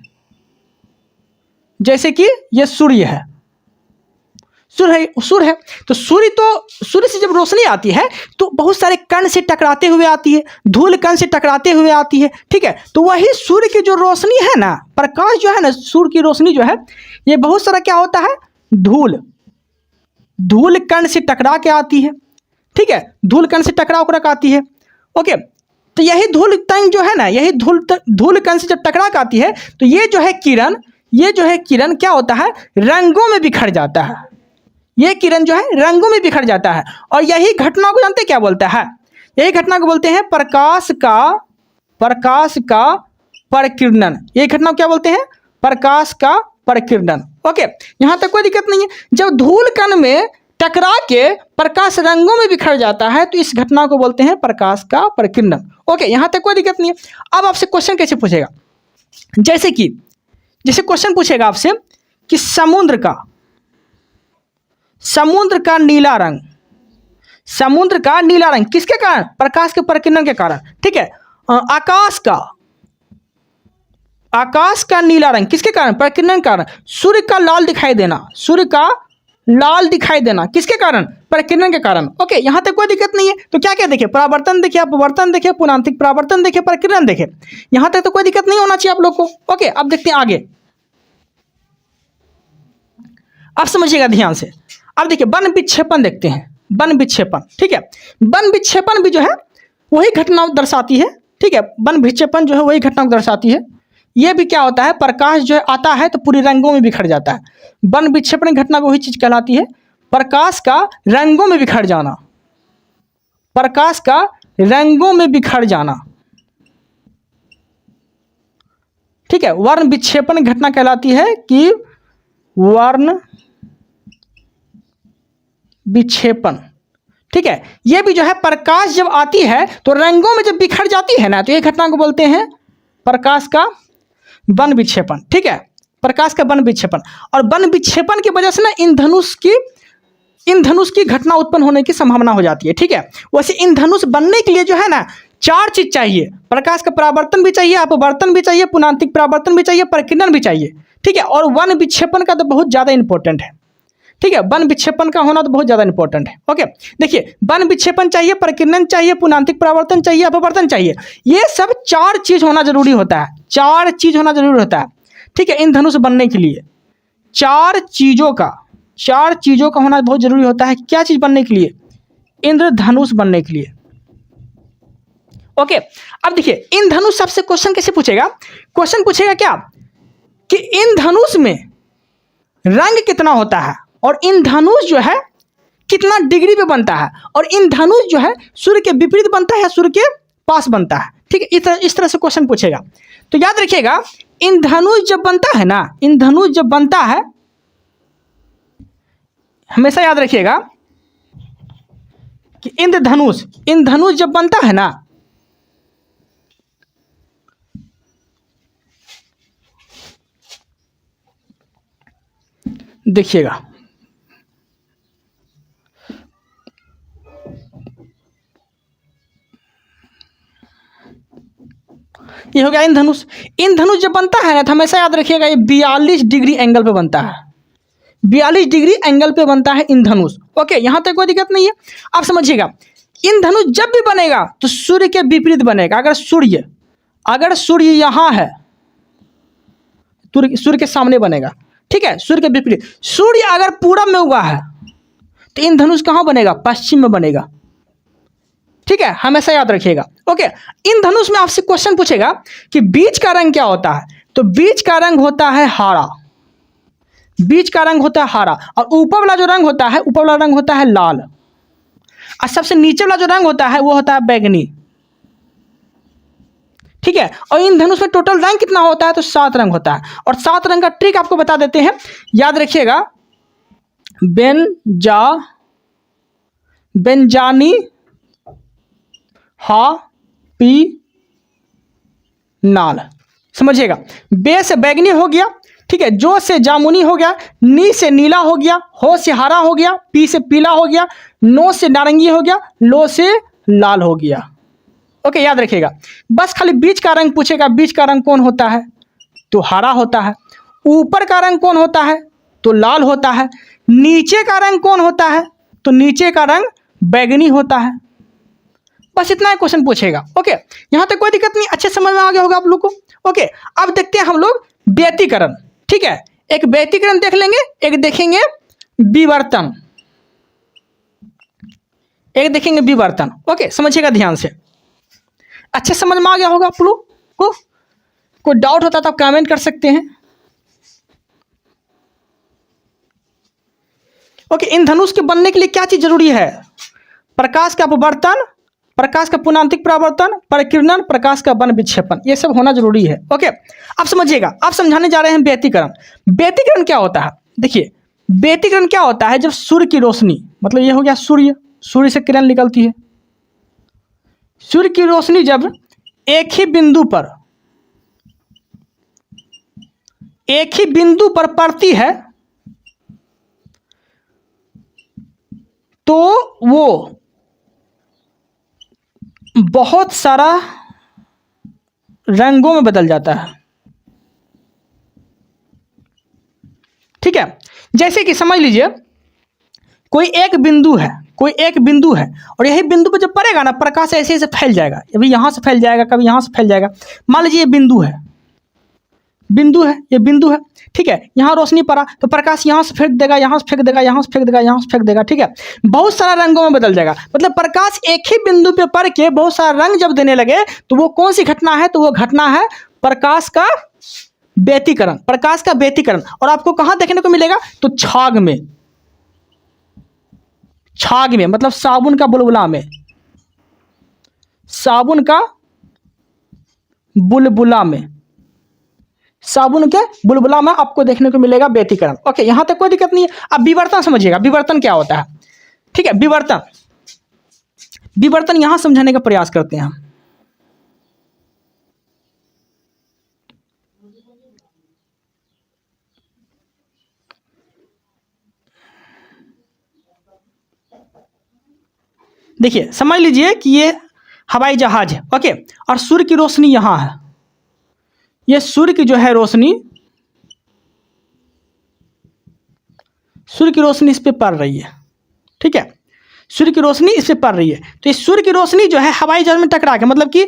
सूर्य है तो सूर्य से जब रोशनी आती है तो बहुत सारे कण से टकराते हुए आती है, धूल कण से टकराते हुए आती है, ठीक है। तो वही सूर्य की जो रोशनी है ना, प्रकाश जो है ना, सूर्य की रोशनी जो है, ये बहुत सारा क्या होता है? धूल कण से टकरा के आती है, ठीक है, धूल कण से टकरा कर आती है, ओके। तो यही धूल कण जो है ना, यही धूल कण से जब टकरा के आती है तो ये जो है किरण क्या होता है? रंगों में बिखर जाता है। ये किरण जो है रंगों में बिखर जाता है। और यही घटना को जानते क्या बोलता है? यही घटना को बोलते हैं प्रकाश का प्रकीर्णन। ये घटना को क्या बोलते हैं? प्रकाश का प्रकीर्णन, ओके। यहां तक कोई दिक्कत नहीं है। जब धूल कण में टकरा के प्रकाश रंगों में बिखर जाता है तो इस घटना को बोलते हैं प्रकाश का प्रकीर्णन, ओके। यहां तक कोई दिक्कत नहीं है। अब आपसे क्वेश्चन कैसे पूछेगा? जैसे क्वेश्चन पूछेगा आपसे कि समुद्र का नीला रंग समुद्र का नीला रंग किसके कारण? प्रकाश के प्रकीर्णन के कारण। ठीक है। आकाश का नीला रंग किसके कारण? प्रकीर्णन कारण। सूर्य का लाल दिखाई देना, सूर्य का लाल दिखाई देना किसके कारण? प्रकीर्णन के कारण। ओके, यहां तक कोई दिक्कत नहीं है। तो क्या क्या देखे? परावर्तन देखे, अपवर्तन देखे, पुनांतिक परावर्तन देखे, प्रकीर्णन देखे। यहां तक तो कोई दिक्कत नहीं होना चाहिए आप लोग को। ओके, अब देखते हैं आगे। अब समझिएगा ध्यान से। अब देखिए वन विक्षेपण देखते हैं। वन विक्षेपण, ठीक है। वन विक्षेपण भी जो है वही घटना दर्शाती है। ठीक है, वन विक्षेपण जो है वही घटना को दर्शाती है। ये भी क्या होता है? प्रकाश जो है आता है तो पूरी रंगों में बिखर जाता है। वन विक्षेपण घटना को वही चीज कहलाती है, प्रकाश का रंगों में बिखर जाना। प्रकाश का रंगों में बिखर जाना। ठीक है, वर्ण विक्षेपण घटना कहलाती है कि वर्ण विक्षेपण। ठीक है, यह भी जो है प्रकाश जब आती है तो रंगों में जब बिखर जाती है ना, तो ये घटना को बोलते हैं प्रकाश का वन विक्षेपण। ठीक है, प्रकाश का वन विक्षेपण। और वन विक्षेपण की वजह से ना इंद्रधनुष की घटना उत्पन्न होने की संभावना हो जाती है। ठीक है, वैसे इंद्रधनुष बनने के लिए जो है ना 4 चीज चाहिए। प्रकाश का परावर्तन भी चाहिए, अपवर्तन भी चाहिए, पुनांतिक परावर्तन भी चाहिए, प्रकीर्णन भी चाहिए। ठीक है, और वन विक्षेपण का तो बहुत ज्यादा इंपॉर्टेंट है। ठीक है, वन विक्षेपण का होना तो बहुत ज्यादा इंपॉर्टेंट है। ओके, देखिए वन विक्षेपण चाहिए, प्रकीर्णन चाहिए, पुनांतिक परावर्तन चाहिए, अपवर्तन चाहिए। ये सब 4 चीज होना जरूरी होता है। 4 चीज होना जरूरी होता है। ठीक है, इंद्रधनुष बनने के लिए 4 चीजों का होना बहुत जरूरी होता है। क्या चीज बनने के लिए? इंद्रधनुष बनने के लिए। ओके, अब देखिए इंद्रधनुष सबसे क्वेश्चन कैसे पूछेगा? क्वेश्चन पूछेगा क्या कि इंद्रधनुष में रंग कितना होता है, और इंद्रधनुष जो है कितना डिग्री पे बनता है, और इंद्रधनुष जो है सूर्य के विपरीत बनता है या सूर्य के पास बनता है। ठीक है, इस तरह से क्वेश्चन पूछेगा। तो याद रखिएगा, इंद्रधनुष जब बनता है ना, इंद्रधनुष जब बनता है, हमेशा याद रखिएगा कि इंद्रधनुष जब बनता है ना, देखिएगा ये हो गया इंद्रधनुष। इंद्रधनुष जब बनता है ना, तो हमेशा याद रखिएगा ये 42 डिग्री एंगल पे बनता है। 42 डिग्री एंगल पे बनता है इंद्रधनुष। ओके, यहां तक कोई दिक्कत नहीं है। आप समझिएगा, इंद्रधनुष जब भी बनेगा तो सूर्य के विपरीत बनेगा। अगर सूर्य यहां है, सूर्य के सामने बनेगा। ठीक है, सूर्य के विपरीत। सूर्य अगर पूरब में उगा है तो इंद्रधनुष कहां बनेगा? पश्चिम में बनेगा। ठीक है, हमेशा याद रखिएगा। ओके, इंद्रधनुष में आपसे क्वेश्चन पूछेगा कि बीच का रंग क्या होता है? तो बीच का रंग होता है हरा। बीच का रंग होता है हरा, और ऊपर वाला जो रंग होता है, ऊपर वाला रंग होता है लाल, और सबसे नीचे वाला जो रंग होता है वो होता है बैगनी। ठीक है, और इंद्रधनुष में टोटल रंग कितना होता है? तो 7 रंग होता है। और 7 रंग का ट्रिक आपको बता देते हैं, याद रखिएगा। बेंजानी, हा, पी, नाल। समझिएगा, बे से बैगनी हो गया। ठीक है, जो से जामुनी हो गया, नी से नीला हो गया, हो से हरा हो गया, पी से पीला हो गया, नो से नारंगी हो गया, लो से लाल हो गया। ओके, याद रखिएगा। बस खाली बीच का रंग पूछेगा, बीच का रंग कौन होता है? तो हरा होता है। ऊपर का रंग कौन होता है? तो लाल होता है। नीचे का रंग कौन होता है? तो नीचे का रंग बैगनी होता है। बस इतना ही क्वेश्चन पूछेगा। ओके, यहां तक कोई दिक्कत नहीं, अच्छे समझ में आ गया होगा आप लोग को। ओके, अब देखते हैं हम लोग व्यतिकरण। ठीक है, एक व्यतिकरण देख लेंगे, एक देखेंगे विवर्तन, एक देखेंगे विवर्तन। ओके, समझिएगा ध्यान से। अच्छे समझ में आ गया होगा आप लोग को। कोई डाउट होता तो आप कमेंट कर सकते हैं। ओके, इंद्रधनुष के बनने के लिए क्या चीज जरूरी है? प्रकाश का अपवर्तन, प्रकाश का पुनांतिक परावर्तन, प्रकीर्णन, प्रकाश का वन विक्षेपण, ये सब होना जरूरी है। ओके, अब समझिएगा, आप समझाने जा रहे हैं व्यतिकरण। व्यतिकरण क्या होता है? देखिए, व्यतिकरण क्या होता है? जब सूर्य की रोशनी, मतलब ये हो गया सूर्य से किरण निकलती है। सूर्य की रोशनी जब एक ही बिंदु पर पड़ती है तो वो बहुत सारा रंगों में बदल जाता है। ठीक है, जैसे कि समझ लीजिए कोई एक बिंदु है, कोई एक बिंदु है और यही बिंदु पर जब पड़ेगा ना, प्रकाश ऐसे ऐसे फैल जाएगा। कभी यहाँ से फैल जाएगा, कभी यहाँ से फैल जाएगा। मान लीजिए ये बिंदु है, बिंदु है, ये बिंदु है। ठीक है, यहाँ रोशनी पड़ा तो प्रकाश यहाँ से फेंक देगा, यहाँ से फेंक देगा, यहाँ से फेंक देगा, यहाँ से फेंक देगा। ठीक है, बहुत सारा रंगों में बदल जाएगा। मतलब प्रकाश एक ही बिंदु पे पड़ के बहुत सारा रंग जब देने लगे तो वो कौन सी घटना है? तो वो घटना है प्रकाश का व्यतिकरण, प्रकाश का व्यतिकरण। और आपको कहाँ देखने को मिलेगा? तो छाग में, छाग में मतलब साबुन का बुलबुला में, साबुन का बुलबुला में, साबुन के बुलबुला में आपको देखने को मिलेगा व्यतिकरण। ओके, यहां तक कोई दिक्कत नहीं है। अब विवर्तन समझिएगा, विवर्तन क्या होता है। ठीक है, विवर्तन, विवर्तन यहां समझाने का प्रयास करते हैं हम। देखिए समझ लीजिए कि ये हवाई जहाज है। ओके, और सूर्य की रोशनी यहां है, ये सूर्य की जो है रोशनी, सूर्य की रोशनी इस पे पड़ रही है। ठीक है, सूर्य की रोशनी इस पे पड़ रही है। तो इस सूर्य की रोशनी जो है हवाई जहाज में टकरा के, मतलब कि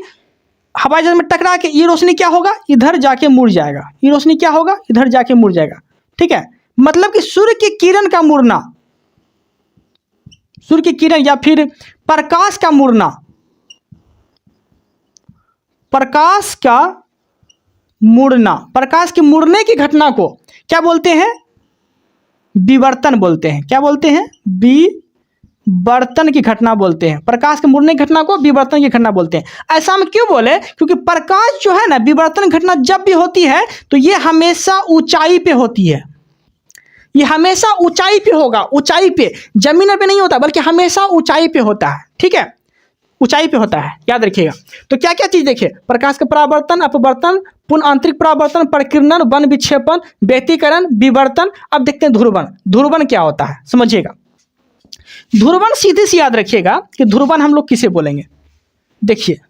हवाई जहाज में टकरा के ये रोशनी क्या होगा? इधर जाके मुड़ जाएगा। ये रोशनी क्या होगा? इधर जाके मुड़ जाएगा। ठीक है, मतलब कि सूर्य की किरण का मुड़ना, सूर्य की किरण या फिर प्रकाश का मुड़ना, प्रकाश का मुड़ना, प्रकाश के मुड़ने की घटना को क्या बोलते हैं? विवर्तन बोलते हैं। क्या बोलते हैं? विवर्तन की घटना बोलते हैं। प्रकाश के मुड़ने की घटना को विवर्तन की घटना बोलते हैं। ऐसा हम क्यों बोले? क्योंकि प्रकाश जो है ना, विवर्तन घटना जब भी होती है तो ये हमेशा ऊंचाई पे होती है। ये हमेशा ऊंचाई पे होगा, ऊंचाई पे, जमीन पे नहीं होता बल्कि हमेशा ऊंचाई पे होता है। ठीक है, ऊंचाई पे होता है, याद रखिएगा। तो क्या क्या चीज देखिए? प्रकाश का परावर्तन, अपवर्तन, पुनः आंतरिक परावर्तन, प्रकीर्णन, वन विक्षेपण, व्यतिकरण, विवर्तन। अब देखते हैं ध्रुवण। ध्रुवण क्या होता है समझिएगा। ध्रुवण सीधे से याद रखिएगा कि ध्रुवण हम लोग किसे बोलेंगे। देखिए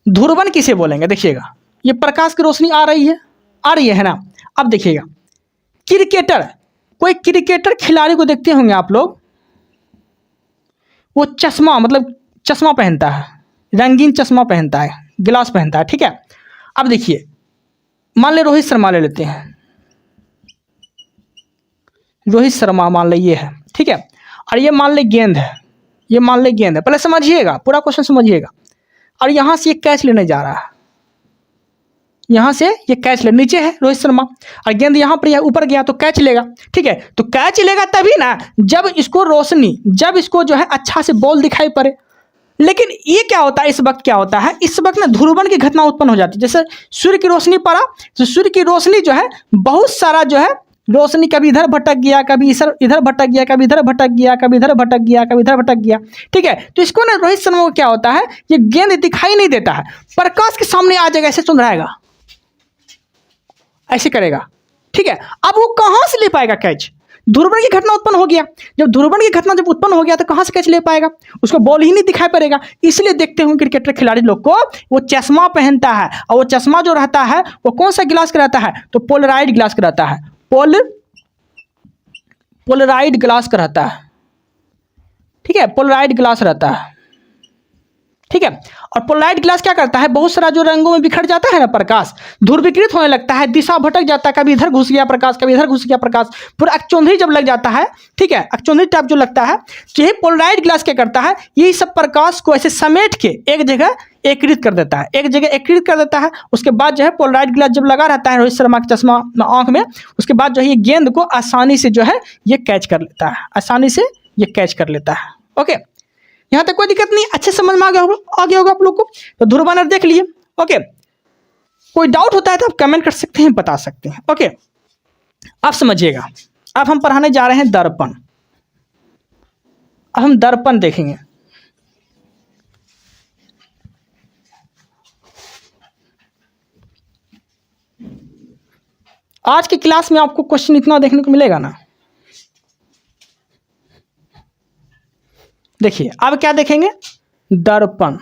ध्रुवण किसे बोलेंगे, देखिएगा ये प्रकाश की रोशनी आ रही है, आ रही है ना। अब देखिएगा क्रिकेटर, कोई क्रिकेटर खिलाड़ी को देखते होंगे आप लोग, वो चश्मा, मतलब चश्मा पहनता है, रंगीन चश्मा पहनता है, गिलास पहनता है। ठीक है, अब देखिए मान ले रोहित शर्मा ले लेते हैं, रोहित शर्मा मान ले ये है। ठीक है, और ये मान ले गेंद है, ये मान ले गेंद है। पहले समझिएगा, पूरा क्वेश्चन समझिएगा। और यहाँ से ये कैच लेने जा रहा है, यहाँ से ये कैच ले, नीचे है रोहित शर्मा और गेंद यहाँ पर ऊपर गया तो कैच लेगा। ठीक है, तो कैच लेगा तभी ना जब इसको रोशनी, जब इसको जो है अच्छा से बॉल दिखाई पड़े। लेकिन ये क्या होता है, इस वक्त क्या होता है, इस वक्त ना ध्रुवण की घटना उत्पन्न हो जाती है। जैसे सूर्य की रोशनी पड़ा तो सूर्य की रोशनी जो है बहुत सारा जो है रोशनी कभी इधर भटक गया, कभी इधर भटक गया, कभी इधर भटक गया, कभी इधर भटक गया, कभी इधर भटक गया। ठीक है, तो इसको ना रोहित शर्मा को क्या होता है, ये गेंद दिखाई नहीं देता है, प्रकाश के सामने आ जाएगा, ऐसे चुंधराएगा, ऐसे करेगा। ठीक है, अब वो कहां से ले पाएगा कैच? ध्रुवण की घटना उत्पन्न हो गया। जब ध्रुवण की घटना जब उत्पन्न हो गया तो कहां से कैच ले पाएगा? उसको बॉल ही नहीं दिखाई पड़ेगा। इसलिए देखते हो क्रिकेटर खिलाड़ी लोग को वो चश्मा पहनता है, और वो चश्मा जो रहता है वो कौन सा गिलास का रहता है? तो पोलराइड ग्लास का रहता है, पोलराइड ग्लास का रहता है। ठीक है, पोलराइड ग्लास रहता है। ठीक है, और पोलराइड ग्लास क्या करता है, बहुत सारा जो रंगों में बिखर जाता है ना प्रकाश, ध्रुवीकृत होने लगता है, दिशा भटक जाता है, कभी इधर घुस गया प्रकाश, कभी इधर घुस गया प्रकाश, पूरा अकचौंधी जब लग जाता है। ठीक है, अकचौंधी टाइप जो लगता है, तो यही पोलराइड ग्लास क्या करता है, यही सब प्रकाश को ऐसे समेट के एक जगह एकत्रित कर देता है, एक जगह एकत्रित कर देता है। उसके बाद जो है पोलराइड ग्लास जब लगा रहता है रोहित शर्मा के चश्मा आंख में, उसके बाद जो है ये गेंद को आसानी से जो है ये कैच कर लेता है, आसानी से ये कैच कर लेता है। ओके, यहाँ तक कोई दिक्कत नहीं, अच्छे समझ में आ गया होगा आप लोग को। तो ध्रुवण देख लिए। ओके, कोई डाउट होता है तो आप कमेंट कर सकते हैं, बता सकते हैं। ओके, आप समझिएगा। अब हम पढ़ाने जा रहे हैं दर्पण। अब हम दर्पण देखेंगे। आज की क्लास में आपको क्वेश्चन इतना देखने को मिलेगा ना, देखिए अब क्या देखेंगे, दर्पण,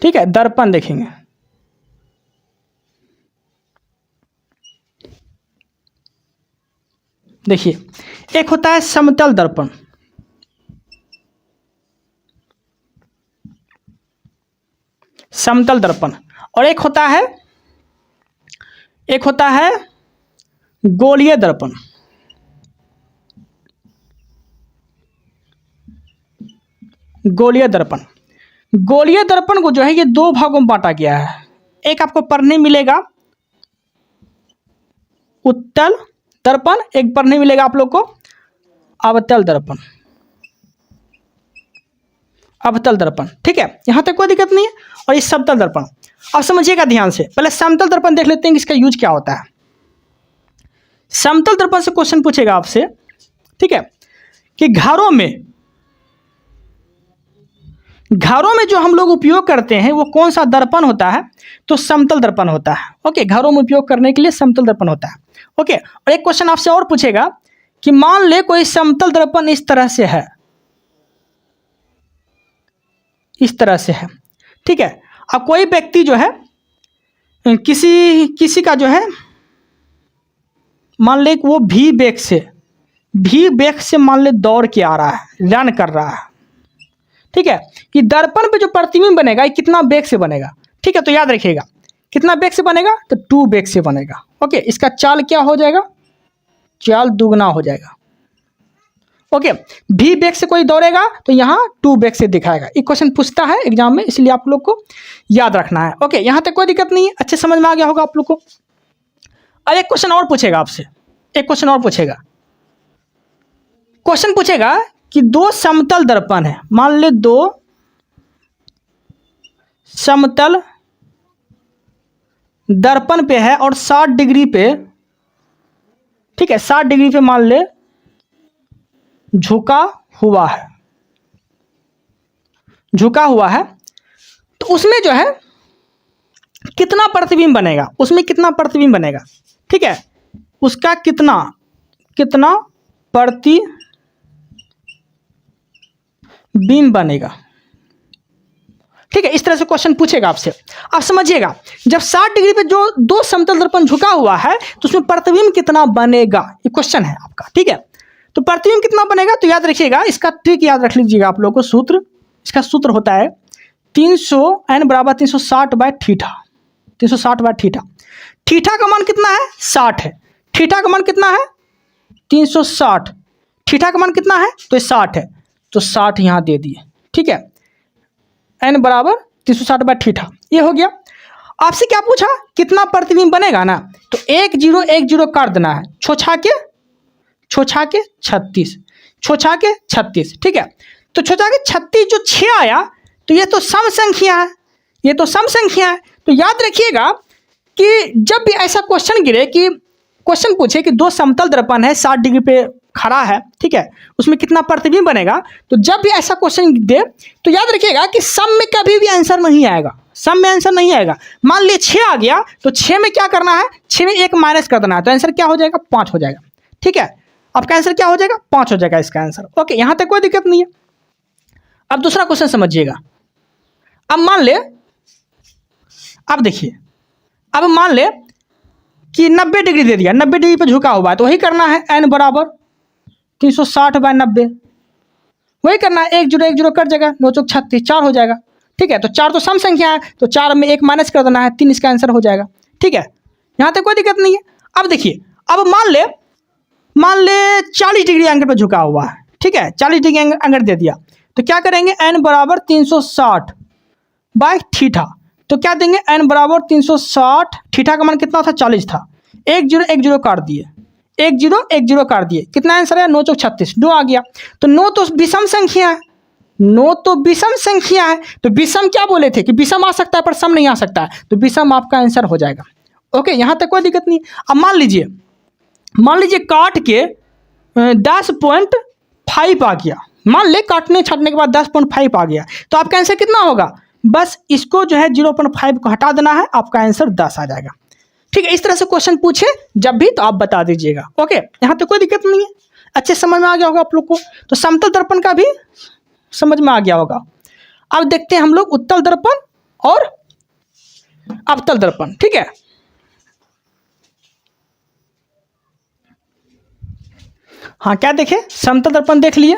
ठीक है, दर्पण देखेंगे। देखिए एक होता है समतल दर्पण, समतल दर्पण, और एक होता है गोलीय दर्पण। गोलीय दर्पण, गोलीय दर्पण को जो है ये दो भागों में बांटा गया है। एक आपको पढ़ने मिलेगा उत्तल दर्पण, एक पढ़ने मिलेगा आप लोग को अवतल दर्पण, अवतल दर्पण, ठीक है, यहां तक कोई दिक्कत नहीं है। और ये समतल दर्पण, अब समझिएगा ध्यान से, पहले समतल दर्पण देख लेते हैं कि इसका यूज क्या होता है। समतल दर्पण से क्वेश्चन पूछेगा आपसे, ठीक है, कि घरों में जो हम लोग उपयोग करते हैं वो कौन सा दर्पण होता है, तो समतल दर्पण होता है। ओके, घरों में उपयोग करने के लिए समतल दर्पण होता है। ओके, और एक क्वेश्चन आपसे और पूछेगा कि मान ले कोई समतल दर्पण इस तरह से है, इस तरह से है, ठीक है। अब कोई व्यक्ति जो है किसी का जो है मान ले वो भी वेग से मान ले दौड़ के आ रहा है, रन कर रहा है, ठीक है, कि दर्पण पे जो प्रतिबिंब बनेगा ये कितना वेग से बनेगा, ठीक है। तो याद रखिएगा कितना वेग से बनेगा, तो 2 वेग से बनेगा। ओके, इसका चाल क्या हो जाएगा, चाल दुगना हो जाएगा। ओके, भी वेग से कोई दौड़ेगा तो यहाँ 2 वेग से दिखाएगा। ये क्वेश्चन पूछता है एग्जाम में, इसलिए आप लोग को याद रखना है। ओके, यहाँ तक कोई दिक्कत नहीं है, अच्छे समझ में आ गया होगा आप लोग को। अब एक क्वेश्चन और पूछेगा आपसे, एक क्वेश्चन और पूछेगा, क्वेश्चन पूछेगा कि 2 समतल दर्पण है, मान ले 2 समतल दर्पण पे है और 60 डिग्री पे, ठीक है, 60 डिग्री पे मान ले झुका हुआ है, झुका हुआ है, तो उसमें जो है कितना प्रतिबिंब बनेगा, उसमें कितना प्रतिबिंब बनेगा, ठीक है, उसका कितना प्रतिबिंब बनेगा, ठीक है। इस तरह से क्वेश्चन पूछेगा आपसे। आप समझिएगा, जब 60 डिग्री पे जो 2 समतल दर्पण झुका हुआ है तो उसमें प्रतिबिंब कितना बनेगा, ये क्वेश्चन है आपका, ठीक है। तो प्रतिबिंब कितना बनेगा, तो याद रखिएगा, इसका ट्रिक याद रख लीजिएगा आप लोगों को। सूत्र, इसका सूत्र होता है 300 n बराबर 360/थीटा, 360/थीटा। थीटा का मान कितना है, 60 है, थीटा का मान कितना है 360, थीटा का मान कितना है, तो 60 है, तो 60 यहाँ दे दिए, ठीक है, n बराबर 360/थीटा, ये हो गया। आपसे क्या पूछा, कितना प्रतिबिंब बनेगा ना, तो 1 0 1 0 काट देना है, छोछा के 36, छोछा के 36, ठीक है। तो छोछा के 36 जो 6 आया, तो ये तो सम संख्या है, ये तो सम संख्या है। तो याद रखिएगा कि जब भी ऐसा क्वेश्चन गिरे, कि क्वेश्चन पूछे कि 2 समतल दर्पण है, 60 डिग्री पे खड़ा है, ठीक है, उसमें कितना प्रतिबिंब बनेगा, तो जब भी ऐसा क्वेश्चन दे तो याद रखिएगा कि सम में कभी भी आंसर नहीं आएगा, सम में आंसर नहीं आएगा। मान लीजिए 6 आ गया, तो 6 में क्या करना है, 6 में 1 माइनस कर देना है, तो आंसर क्या हो जाएगा, 5 हो जाएगा, ठीक है। आपका आंसर क्या हो जाएगा, 5 हो जाएगा इसका आंसर। ओके, यहां तक कोई दिक्कत नहीं है। अब दूसरा क्वेश्चन समझिएगा। अब मान ले, अब देखिए, अब मान ले कि 90 डिग्री दे दिया, 90 डिग्री पे झुका हुआ है, तो वही करना है, n बराबर 360/90, वही करना है, 1 0 1 0 कट जाएगा, 9 चौक 36, 4 हो जाएगा, ठीक है। तो 4 तो सम संख्या है, तो 4 में 1 माइनस कर देना है, 3 इसका आंसर हो जाएगा, ठीक है, यहाँ तक कोई दिक्कत नहीं है। अब देखिए, अब मान ले 40 डिग्री एंगल पर झुका हुआ है, ठीक है, 40 डिग्री एंगल दे दिया, तो क्या करेंगे, n बराबर 360/थीटा, तो क्या देंगे, n बराबर 360, थीटा का मान कितना था, 40 था, 1 0 1 0 काट दिए, 1 0 1 0 काट दिए, कितना आंसर है, 9 चौक 36, 2 आ गया। तो 9 तो विषम संख्या है, 9 तो विषम संख्या है, तो विषम क्या बोले थे कि विषम आ सकता है पर सम नहीं आ सकता है, तो विषम आपका आंसर हो जाएगा। ओके, यहाँ तक कोई दिक्कत नहीं। अब मान लीजिए काट के 10.5 आ गया, मान ले काटने छाटने के बाद 10.5 आ गया, तो आपका आंसर कितना होगा, बस इसको जो है 0.5 को हटा देना है, आपका आंसर 10 आ जाएगा, ठीक है। इस तरह से क्वेश्चन पूछे जब भी, तो आप बता दीजिएगा। ओके, यहाँ तो कोई दिक्कत नहीं है। अच्छे समझ में आ गया होगा आप लोग को। तो समतल दर्पण का भी समझ में आ गया होगा। अब देखते हैं हम लोग उत्तल दर्पण और अवतल दर्पण। ठीक है, हाँ क्या देखें, समतल दर्पण देख लिए।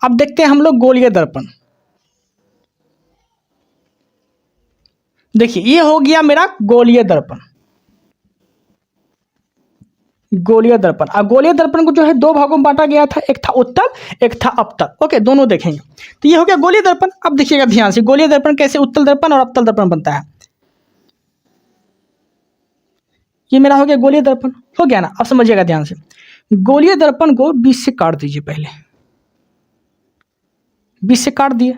अब देखते हैं हम लोग गोलीय दर्पण। देखिए ये हो गया मेरा गोलीय दर्पण, गोलीय दर्पण। अब गोलीय दर्पण को जो है दो भागों में बांटा गया था, एक था उत्तल, एक था अवतल। ओके, दोनों देखेंगे। तो ये हो गया गोलीय दर्पण। अब देखिएगा ध्यान से, गोलीय दर्पण कैसे उत्तल दर्पण और अवतल दर्पण बनता है। ये मेरा हो गया गोलीय दर्पण, हो गया ना। अब समझिएगा ध्यान से, गोलीय दर्पण को बीच से काट दीजिए। पहले बीच से काट दिए,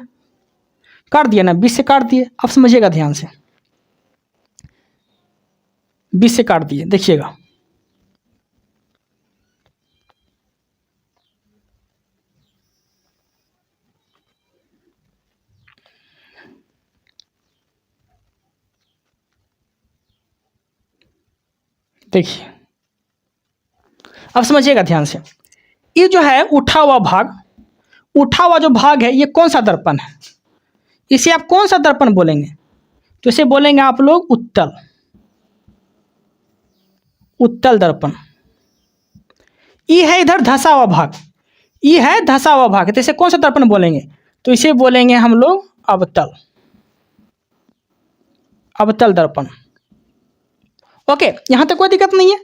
काट दिया ना, बीच से काट दिए। अब समझिएगा ध्यान से, बीच से काट दिए। देखिएगा देखिए, अब समझिएगा ध्यान से, ये जो है उठा हुआ भाग, उठा हुआ जो भाग है ये कौन सा दर्पण है, इसे आप कौन सा दर्पण बोलेंगे? तो इसे बोलेंगे आप लोग उत्तल, उत्तल दर्पण। ये है इधर धंसा हुआ भाग, ये है धंसा हुआ भाग, तो इसे कौन सा दर्पण बोलेंगे? तो इसे बोलेंगे हम लोग अवतल, अवतल दर्पण। ओके, यहां तक कोई दिक्कत नहीं है,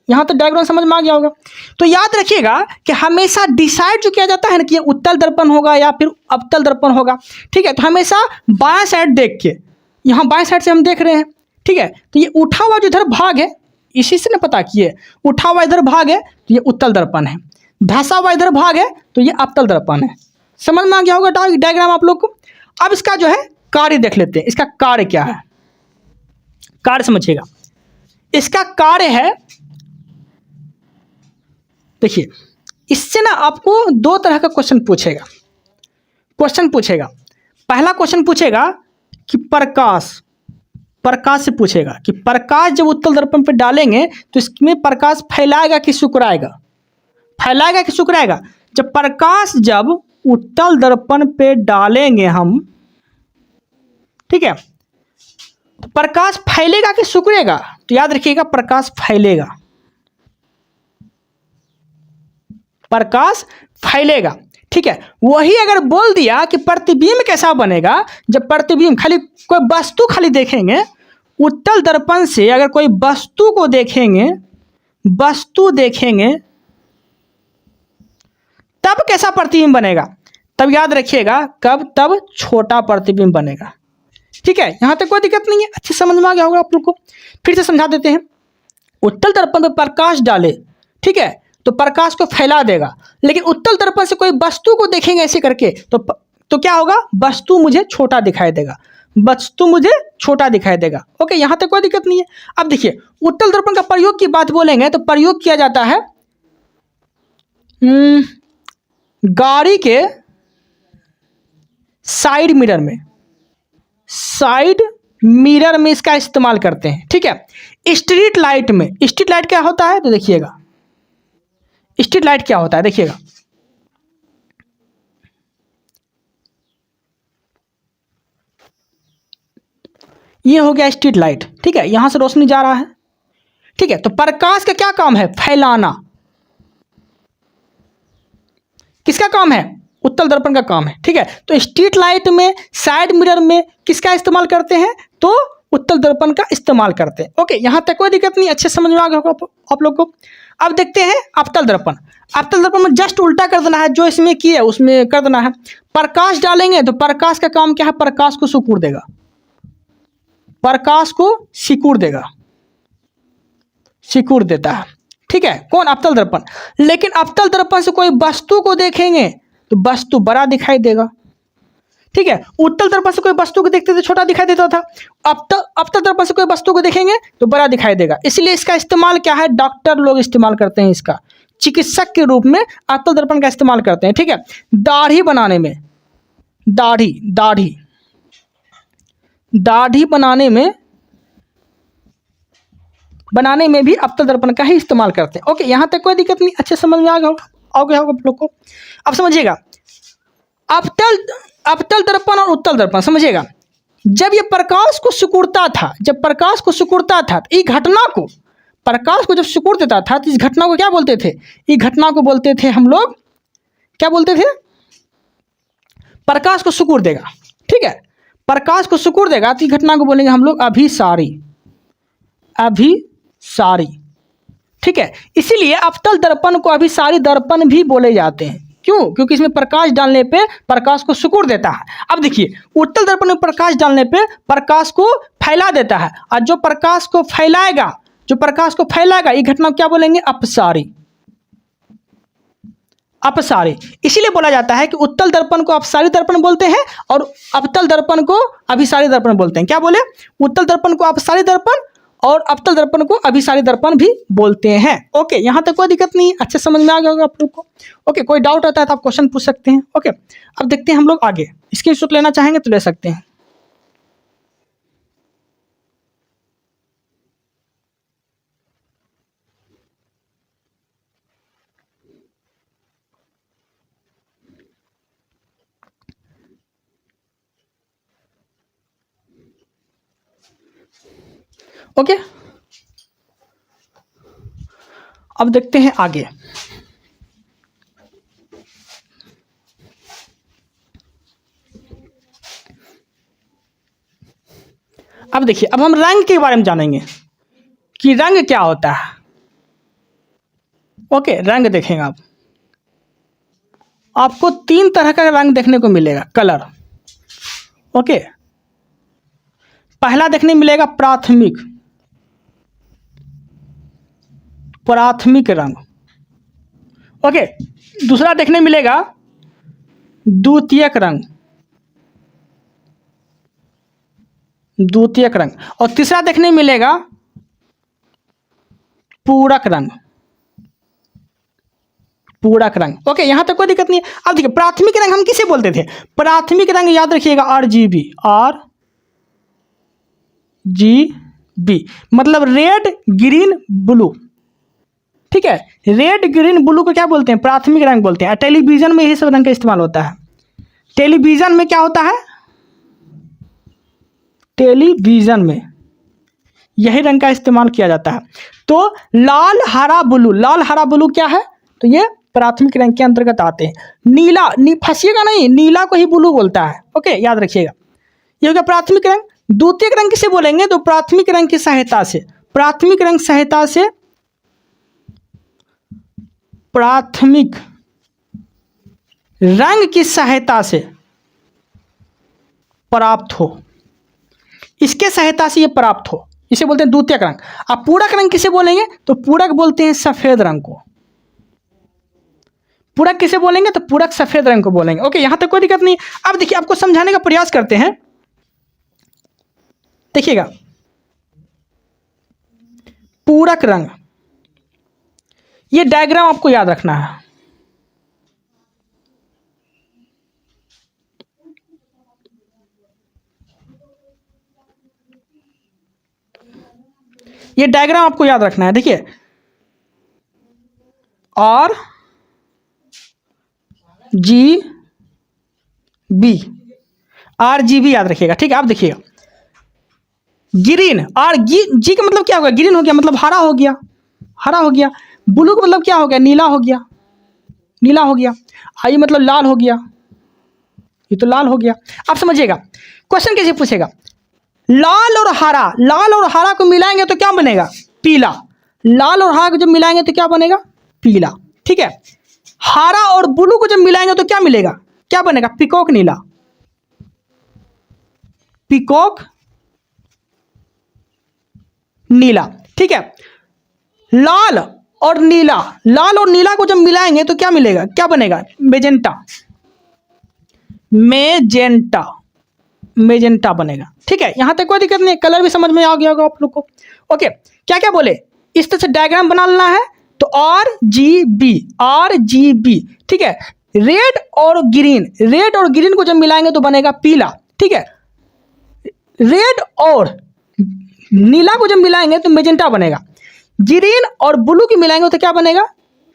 यहाँ तो डायग्राम समझ में आ गया होगा। तो याद रखिएगा कि हमेशा डिसाइड जो किया जाता है ना कि ये उत्तल दर्पण होगा या फिर अवतल दर्पण होगा। ठीक है, तो हमेशा बायां साइड देख के, यहाँ बाएं साइड से हम देख रहे हैं। ठीक है, तो ये उठा हुआ जो इधर भाग है, इसी से ना पता किए, उठा हुआ इधर भाग है तो ये उत्तल दर्पण है, धंसा हुआ इधर भाग है तो ये अवतल दर्पण है। समझ में आ गया होगा डायग्राम आप लोग को। अब इसका जो है कार्य देख लेते हैं, इसका कार्य क्या है, कार्य समझिएगा। इसका कार्य है, देखिए इससे ना आपको दो तरह का क्वेश्चन पूछेगा, क्वेश्चन पूछेगा। पहला क्वेश्चन पूछेगा कि प्रकाश, प्रकाश से पूछेगा कि प्रकाश जब उत्तल दर्पण पे डालेंगे तो इसमें प्रकाश फैलाएगा कि सिकुड़ाएगा, फैलाएगा कि सिकुड़ाएगा। जब प्रकाश जब उत्तल दर्पण पे डालेंगे हम, ठीक है, तो प्रकाश फैलेगा कि सिकुड़ेगा? तो याद रखिएगा प्रकाश फैलेगा, प्रकाश फैलेगा। ठीक है, वही अगर बोल दिया कि प्रतिबिंब कैसा बनेगा, जब प्रतिबिंब खाली कोई वस्तु खाली देखेंगे, उत्तल दर्पण से अगर कोई वस्तु को देखेंगे, वस्तु देखेंगे, तब कैसा प्रतिबिंब बनेगा? तब याद रखिएगा कब, तब छोटा प्रतिबिंब बनेगा। ठीक है, यहां तक कोई दिक्कत नहीं है, अच्छे समझ में आ गया होगा आप लोग को। फिर से समझा देते हैं। उत्तल दर्पण पर प्रकाश डाले, ठीक है, तो प्रकाश को फैला देगा, लेकिन उत्तल दर्पण से कोई वस्तु को देखेंगे ऐसे करके तो क्या होगा? वस्तु मुझे छोटा दिखाई देगा, वस्तु मुझे छोटा दिखाई देगा। ओके, यहां तक कोई दिक्कत नहीं है। अब देखिए उत्तल दर्पण का प्रयोग की बात बोलेंगे तो प्रयोग किया जाता है गाड़ी के साइड मिरर में, साइड मिरर में इसका इस्तेमाल करते हैं। ठीक है, स्ट्रीट लाइट में, स्ट्रीट लाइट क्या होता है तो देखिएगा, स्ट्रीट लाइट क्या होता है देखिएगा, ये हो गया स्ट्रीट लाइट। ठीक है, यहां से रोशनी जा रहा है। ठीक है, तो प्रकाश का क्या काम है? फैलाना। किसका काम है? उत्तल दर्पण का काम है। ठीक है, तो स्ट्रीट लाइट में, साइड मिरर में किसका इस्तेमाल करते हैं? तो उत्तल दर्पण का इस्तेमाल करते हैं। ओके, यहां तक कोई दिक्कत नहीं, अच्छे समझ में आ गया होगा आप लोग को। अब देखते हैं अवतल दर्पण। अवतल दर्पण में जस्ट उल्टा कर देना है, जो इसमें किया उसमें कर देना है। प्रकाश डालेंगे तो प्रकाश का काम क्या है? प्रकाश को सिकुड़ देगा, प्रकाश को सिकुड़ देगा, सिकुड़ देता है। ठीक है, कौन? अवतल दर्पण। लेकिन अवतल दर्पण से कोई वस्तु को देखेंगे तो वस्तु बड़ा दिखाई देगा। ठीक है, उत्तल दर्पण से कोई वस्तु को देखते थे छोटा दिखाई देता था, अवतल दर्पण से कोई वस्तु को देखेंगे तो बड़ा दिखाई देगा। इसलिए इसका इस्तेमाल क्या है? डॉक्टर लोग इस्तेमाल करते हैं, इसका चिकित्सक के रूप में अवतल दर्पण का इस्तेमाल करते हैं। ठीक है, दाढ़ी बनाने में, दाढ़ी दाढ़ी दाढ़ी बनाने में भी अवतल दर्पण का ही इस्तेमाल करते हैं। ओके, यहां तक कोई दिक्कत नहीं, अच्छे समझ में आ गया होगा। आओगे आप लोग को। अब समझिएगा, अवतल दर्पण और उत्तल दर्पण समझिएगा। जब ये प्रकाश को सिकुड़ता था, जब प्रकाश को सिकुड़ता था, इस घटना को, प्रकाश को जब सिकुड़ देता था तो इस घटना को क्या बोलते थे? इस घटना को बोलते थे हम लोग, क्या बोलते थे? प्रकाश को सिकुड़ देगा, ठीक है, प्रकाश को सिकुड़ देगा तो इस घटना को बोलेंगे हम लोग अभिसारी, अभिसारी, ठीक है। इसीलिए अवतल दर्पण को अभिसारी दर्पण भी बोले जाते हैं। क्यों? क्योंकि इसमें प्रकाश डालने पे प्रकाश को सिकुड़ देता है। अब देखिए, उत्तल दर्पण में प्रकाश डालने पे प्रकाश को फैला देता है, और जो प्रकाश को फैलाएगा, जो प्रकाश को फैलाएगा, ये घटना क्या बोलेंगे? अपसारी, अपसारी। इसीलिए बोला जाता है कि उत्तल दर्पण को अपसारी दर्पण बोलते हैं और अवतल दर्पण को अभिसारी दर्पण बोलते हैं। क्या बोले? उत्तल दर्पण को अपसारी दर्पण और अवतल दर्पण को अभिसारी दर्पण भी बोलते हैं। ओके, यहाँ तक कोई दिक्कत नहीं है, अच्छे समझ में आ गया होगा आप लोग को। ओके, कोई डाउट आता है तो आप क्वेश्चन पूछ सकते हैं। ओके, अब देखते हैं हम लोग आगे। स्क्रीनशॉट लेना चाहेंगे तो ले सकते हैं। ओके, अब देखते हैं आगे। अब देखिए, अब हम रंग के बारे में जानेंगे कि रंग क्या होता है। ओके, रंग देखेंगे आप, आपको 3 तरह का रंग देखने को मिलेगा, कलर। ओके, पहला देखने मिलेगा प्राथमिक, प्राथमिक रंग। ओके, दूसरा देखने मिलेगा द्वितीयक रंग, द्वितीयक रंग, और तीसरा देखने मिलेगा पूरक रंग, पूरक रंग। ओके, यहां तक कोई दिक्कत नहीं है। अब देखिए, प्राथमिक रंग हम किसे बोलते थे? प्राथमिक रंग याद रखिएगा, RGB, RGB मतलब रेड ग्रीन ब्लू, ठीक है। रेड ग्रीन ब्लू को क्या बोलते हैं? प्राथमिक रंग बोलते हैं। टेलीविजन में यही सब रंग का इस्तेमाल होता है। टेलीविजन में क्या होता है? टेलीविजन में यही रंग का इस्तेमाल किया जाता है। तो लाल हरा ब्लू, लाल हरा ब्लू क्या है? तो ये प्राथमिक रंग के अंतर्गत आते हैं। नीला, फंसिएगा नहीं, नीला को ही ब्लू बोलता है। ओके, याद रखिएगा, ये हो गया प्राथमिक रंग। द्वितीयक रंग किसे बोलेंगे? तो प्राथमिक रंग की सहायता से, प्राथमिक रंग सहायता से, प्राथमिक रंग की सहायता से प्राप्त हो, इसके सहायता से ये प्राप्त हो, इसे बोलते हैं द्वितीयक रंग। अब पूरक रंग किसे बोलेंगे? तो पूरक बोलते हैं सफेद रंग को। पूरक किसे बोलेंगे? तो पूरक सफेद रंग को बोलेंगे। ओके, यहां तक कोई दिक्कत नहीं। अब देखिए, आपको समझाने का प्रयास करते हैं। देखिएगा, पूरक रंग, ये डायग्राम आपको याद रखना है। ये डायग्राम आपको याद रखना है। देखिए, RGB याद रखिएगा, ठीक है। आप देखिएगा, ग्रीन, जी का मतलब क्या हो गया? ग्रीन हो गया, मतलब हरा हो गया, हरा हो गया। ब्लू का मतलब क्या हो गया? नीला हो गया, नीला हो गया। आई मतलब लाल हो गया, ये तो लाल हो गया। आप समझिएगा, क्वेश्चन कैसे पूछेगा? लाल और हरा, लाल और हरा को मिलाएंगे तो क्या बनेगा? पीला। लाल और हरा को जब मिलाएंगे तो क्या बनेगा? पीला, ठीक है। हरा और ब्लू को जब मिलाएंगे तो क्या मिलेगा? क्या बनेगा? पीकॉक नीला, पीकॉक नीला, ठीक है। लाल और नीला, लाल और नीला को जब मिलाएंगे तो क्या मिलेगा? क्या बनेगा? मेजेंटा, मेजेंटा, मेजेंटा बनेगा, ठीक है। यहां तक कोई दिक्कत नहीं, कलर भी समझ में आ गया होगा आप लोग को। ओके, क्या क्या बोले? इस तरह से डायग्राम बनाना है। तो RGB, RGB, ठीक है। रेड और ग्रीन, रेड और ग्रीन को जब मिलाएंगे तो बनेगा पीला, ठीक है। रेड और नीला को जब मिलाएंगे तो मेजेंटा बनेगा। ग्रीन और ब्लू की मिलाएंगे तो क्या बनेगा?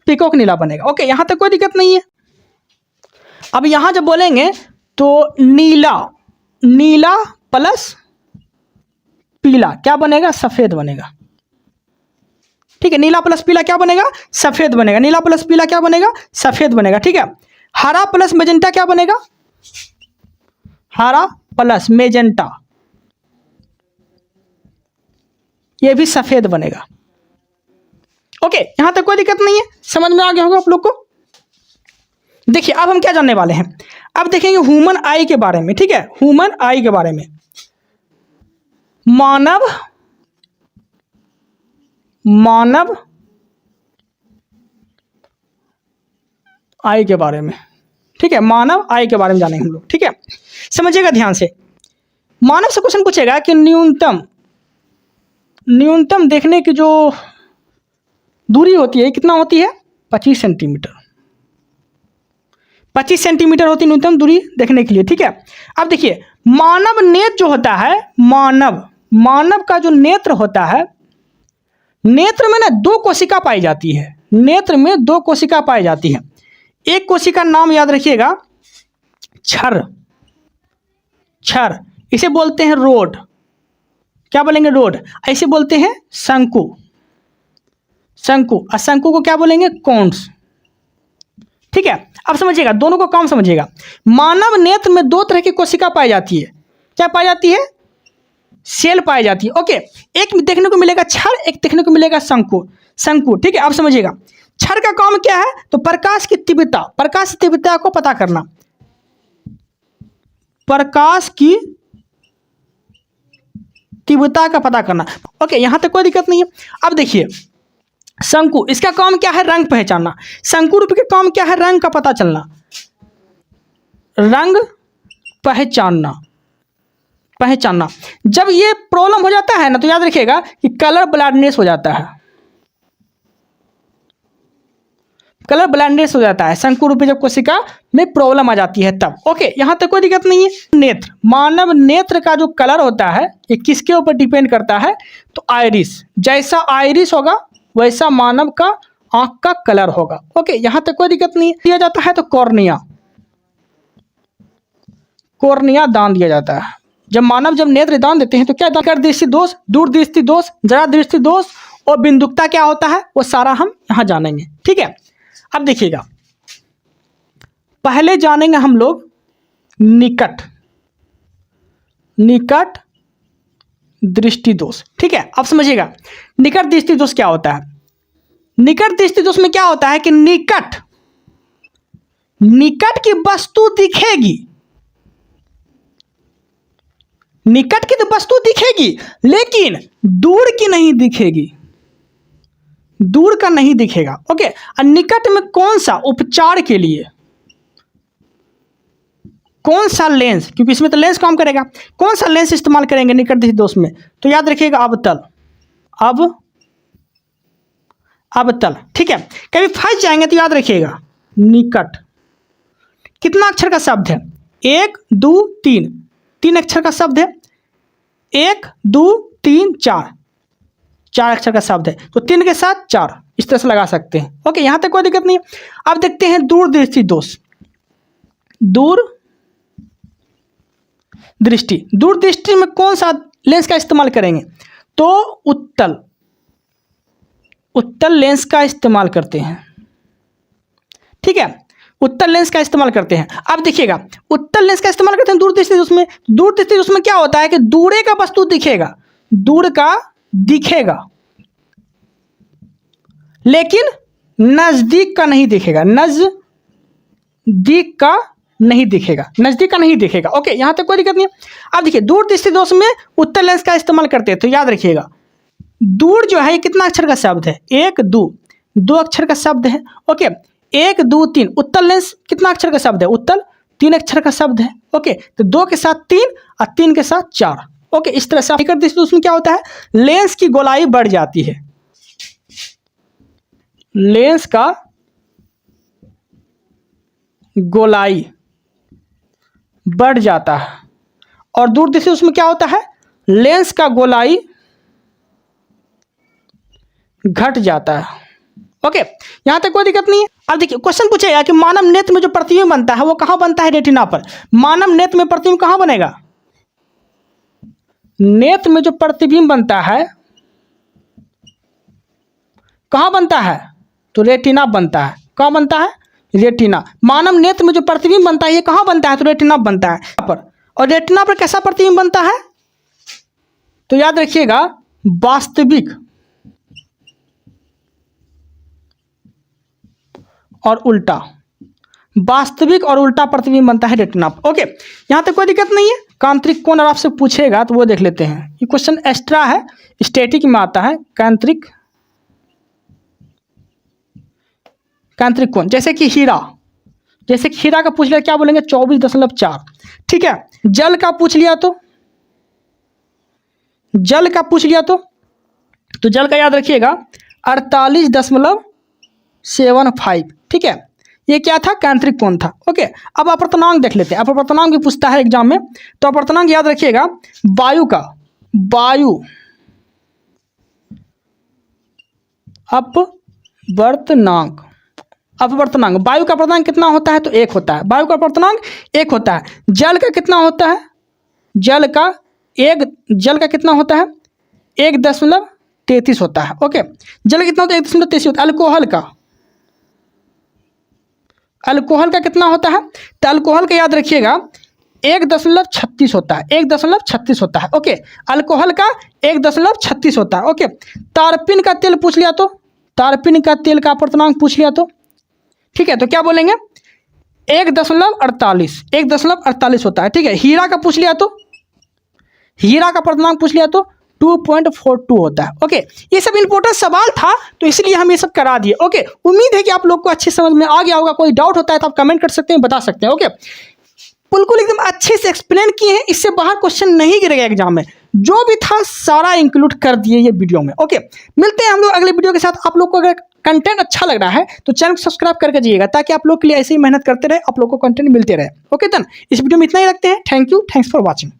पीकॉक नीला बनेगा। ओके, यहाँ तक कोई दिक्कत नहीं है। अब यहाँ जब बोलेंगे तो नीला, नीला प्लस पीला क्या बनेगा? सफ़ेद बनेगा। ठीक है, नीला प्लस पीला क्या बनेगा? सफ़ेद बनेगा। नीला प्लस पीला क्या बनेगा? सफ़ेद बनेगा। ठीक है, हरा प्लस मेजेंटा क्या बनेगा? हरा प्लस मेजेंटा, ये भी सफ़ेद बनेगा। ओके, यहां तक कोई दिक्कत नहीं है, समझ में आ गया होगा आप लोग को। देखिए अब हम क्या जानने वाले हैं, अब देखेंगे ह्यूमन आई के बारे में। ठीक है, ह्यूमन आई के बारे में, मानव आई के बारे में। ठीक है, मानव आई के बारे में जानेंगे हम लोग। ठीक है, समझिएगा ध्यान से। मानव से क्वेश्चन पूछेगा कि न्यूनतम देखने की जो दूरी होती है कितना होती है? 25 सेंटीमीटर। 25 सेंटीमीटर होती है न्यूनतम दूरी देखने के लिए। ठीक है, अब देखिए मानव नेत्र जो होता है, मानव का जो नेत्र होता है, नेत्र में ना 2 कोशिका पाई जाती है। नेत्र में 2 कोशिका पाई जाती है। एक कोशिका नाम याद रखिएगा, छर, इसे बोलते हैं रोड। क्या बोलेंगे? रोड। ऐसे बोलते हैं शंकु, और शंकु को क्या बोलेंगे? कोन्स। ठीक है, अब समझिएगा, दोनों को काम समझिएगा। मानव नेत्र में 2 तरह की कोशिका पाई जाती है। क्या पाई जाती है? सेल पाई जाती है। ओके, एक देखने को मिलेगा छर, एक देखने को मिलेगा शंकु। ठीक है, अब समझिएगा, छर का काम क्या है? तो प्रकाश की तीव्रता को पता करना, प्रकाश की तीव्रता का पता करना। ओके, यहां तक कोई दिक्कत नहीं है। अब देखिए शंकु, इसका काम क्या है? रंग पहचानना। शंकु रूप के काम क्या है? रंग का पता चलना, रंग पहचानना। जब ये प्रॉब्लम हो जाता है ना तो याद रखिएगा कि कलर ब्लाइंडनेस हो जाता है, शंकु रूपी जब कोशिका में प्रॉब्लम आ जाती है तब। ओके, यहां तक कोई दिक्कत नहीं है। नेत्र, मानव नेत्र का जो कलर होता है ये किसके ऊपर डिपेंड करता है? तो आइरिस, जैसा आइरिस होगा वैसा मानव का आंख का कलर होगा। ओके, यहां तक कोई दिक्कत नहीं है। दिया जाता है तो कॉर्निया दान दिया जाता है। जब नेत्र दान देते हैं तो क्या दान? कर दृष्टि दोष, दूर दृष्टि दोष, जरा दृष्टि दोष और बिंदुकता क्या होता है वो सारा हम यहां जानेंगे। ठीक है, अब देखिएगा, पहले जानेंगे हम लोग निकट दृष्टि दोष। ठीक है, अब समझिएगा निकट दृष्टि दोष क्या होता है। निकट दृष्टि दोष में क्या होता है कि निकट की वस्तु दिखेगी, निकट की तो वस्तु दिखेगी लेकिन दूर की नहीं दिखेगी, दूर का नहीं दिखेगा। ओके, और निकट में कौन सा उपचार के लिए, कौन सा लेंस, क्योंकि इसमें तो लेंस काम करेगा, कौन सा लेंस इस्तेमाल करेंगे निकट दृष्टि दोष में? तो याद रखिएगा अवतल। ठीक है, कभी फंस जाएंगे तो याद रखिएगा निकट कितना अक्षर का शब्द है? 1 2 3, 3 अक्षर का शब्द है। 1 2 3 4 अक्षर का शब्द है, तो 3 के साथ 4 इस तरह से लगा सकते हैं। ओके, यहां तक कोई दिक्कत नहीं है। अब देखते हैं दूर दृष्टि दोष। दूर दृष्टि में कौन सा लेंस का इस्तेमाल करेंगे? तो उत्तल लेंस का इस्तेमाल करते हैं। ठीक है, उत्तल लेंस का इस्तेमाल करते हैं। अब देखिएगा, उत्तल लेंस का इस्तेमाल करते हैं दूर दृष्टि दोष में। दूर दृष्टि दोष में क्या होता है कि दूर का वस्तु दिखेगा, लेकिन नजदीक का नहीं दिखेगा। ओके, यहां तक कोई दिक्कत नहीं है। अब देखिए दूर दृष्टि दोष में उत्तल लेंस का इस्तेमाल करते हैं, तो याद रखिएगा दूर जो है ये कितना अक्षर का शब्द है? 1 2 अक्षर का शब्द है। ओके, 1 2 3, उत्तल लेंस कितना अक्षर का शब्द है? उत्तल 3 अक्षर का शब्द है। ओके, तो 2 के साथ 3 और 3 के साथ 4। ओके, इस तरह से निकट दृष्टि दोष में क्या होता है? लेंस की गोलाई बढ़ जाती है, लेंस का गोलाई बढ़ जाता है। और दूर दृष्टि उसमें क्या होता है? लेंस का गोलाई घट जाता है। ओके, यहाँ तक कोई दिक्कत नहीं है। अब देखिए क्वेश्चन पूछेगा कि मानव नेत्र में जो प्रतिबिंब बनता है वो कहाँ बनता है? रेटिना पर। मानव नेत्र में प्रतिबिंब कहाँ बनेगा? नेत्र में जो प्रतिबिंब बनता है कहाँ बनता है? तो रेटिना बनता है। कहाँ बनता है? रेटिना। मानव नेत्र में जो प्रतिबिंब बनता है ये कहाँ बनता है? तो रेटिना बनता है यहाँ पर। और रेटिना पर कैसा प्रतिबिंब बनता है? तो याद रखिएगा वास्तविक और उल्टा, वास्तविक और उल्टा प्रतिबिंब बनता है रेटिना पर। ओके, यहां तक कोई दिक्कत नहीं है। कांतरिक कोण अगर आपसे पूछेगा तो वो देख लेते हैं। ये क्वेश्चन एक्स्ट्रा है, स्टैटिक में आता है। कांतरिक कोण जैसे कि हीरा, जैसे कि हीरा का पूछ लिया क्या बोलेंगे? 24.4। ठीक है, जल का पूछ लिया तो, जल का पूछ लिया तो जल का याद रखिएगा 48.75। ठीक है, ये क्या था? कांतरिक कोण था। ओके, अब अपवर्तनांक देख लेते हैं। अपवर्तनांक भी पूछता है एग्जाम में, तो अपवर्तनांक याद रखिएगा वायु का, वायु अपवर्तनांक, अपवर्तनांक वायु का अपवर्तनांक कितना होता है? तो 1 होता है। वायु का अपवर्तनांक 1 होता है। जल का कितना होता है? जल का कितना होता है? 1.33 होता है। ओके, जल कितना होता है? 1.33 होता है। अल्कोहल का कितना होता है? तो अल्कोहल का याद रखिएगा 1.36 होता है। 1.36 होता है। ओके, अल्कोहल का 1.36 होता है। ओके, तारपीन का तेल पूछ लिया तो, तारपीन का तेल का अपवर्तनांक पूछ लिया तो, ठीक है, तो क्या बोलेंगे? 1.48 होता है। ठीक है, हीरा का पूछ लिया तो, हीरा का अपवर्तनांक पूछ लिया तो 2.42 होता है। ओके, ये सब इंपॉर्टेंट सवाल था तो इसलिए हम ये सब करा दिए। ओके, उम्मीद है कि आप लोग को अच्छी समझ में आ गया होगा। कोई डाउट होता है तो आप कमेंट कर सकते हैं, बता सकते हैं। ओके, बिल्कुल एकदम अच्छे से एक्सप्लेन किए हैं, इससे बाहर क्वेश्चन नहीं गिरेगा एग्जाम में। जो भी था सारा इंक्लूड कर दिए ये वीडियो में। ओके, मिलते हैं हम लोग अगले वीडियो के साथ। आप लोग को अगर कंटेंट अच्छा लग रहा है तो चैनल को सब्सक्राइब करके जाइएगा, ताकि आप लोग के लिए ऐसे ही मेहनत करते रहे, आप लोग को कंटेंट मिलते रहे। ओके, देन इस वीडियो में इतना ही रखते हैं। Thank you, thanks for watching.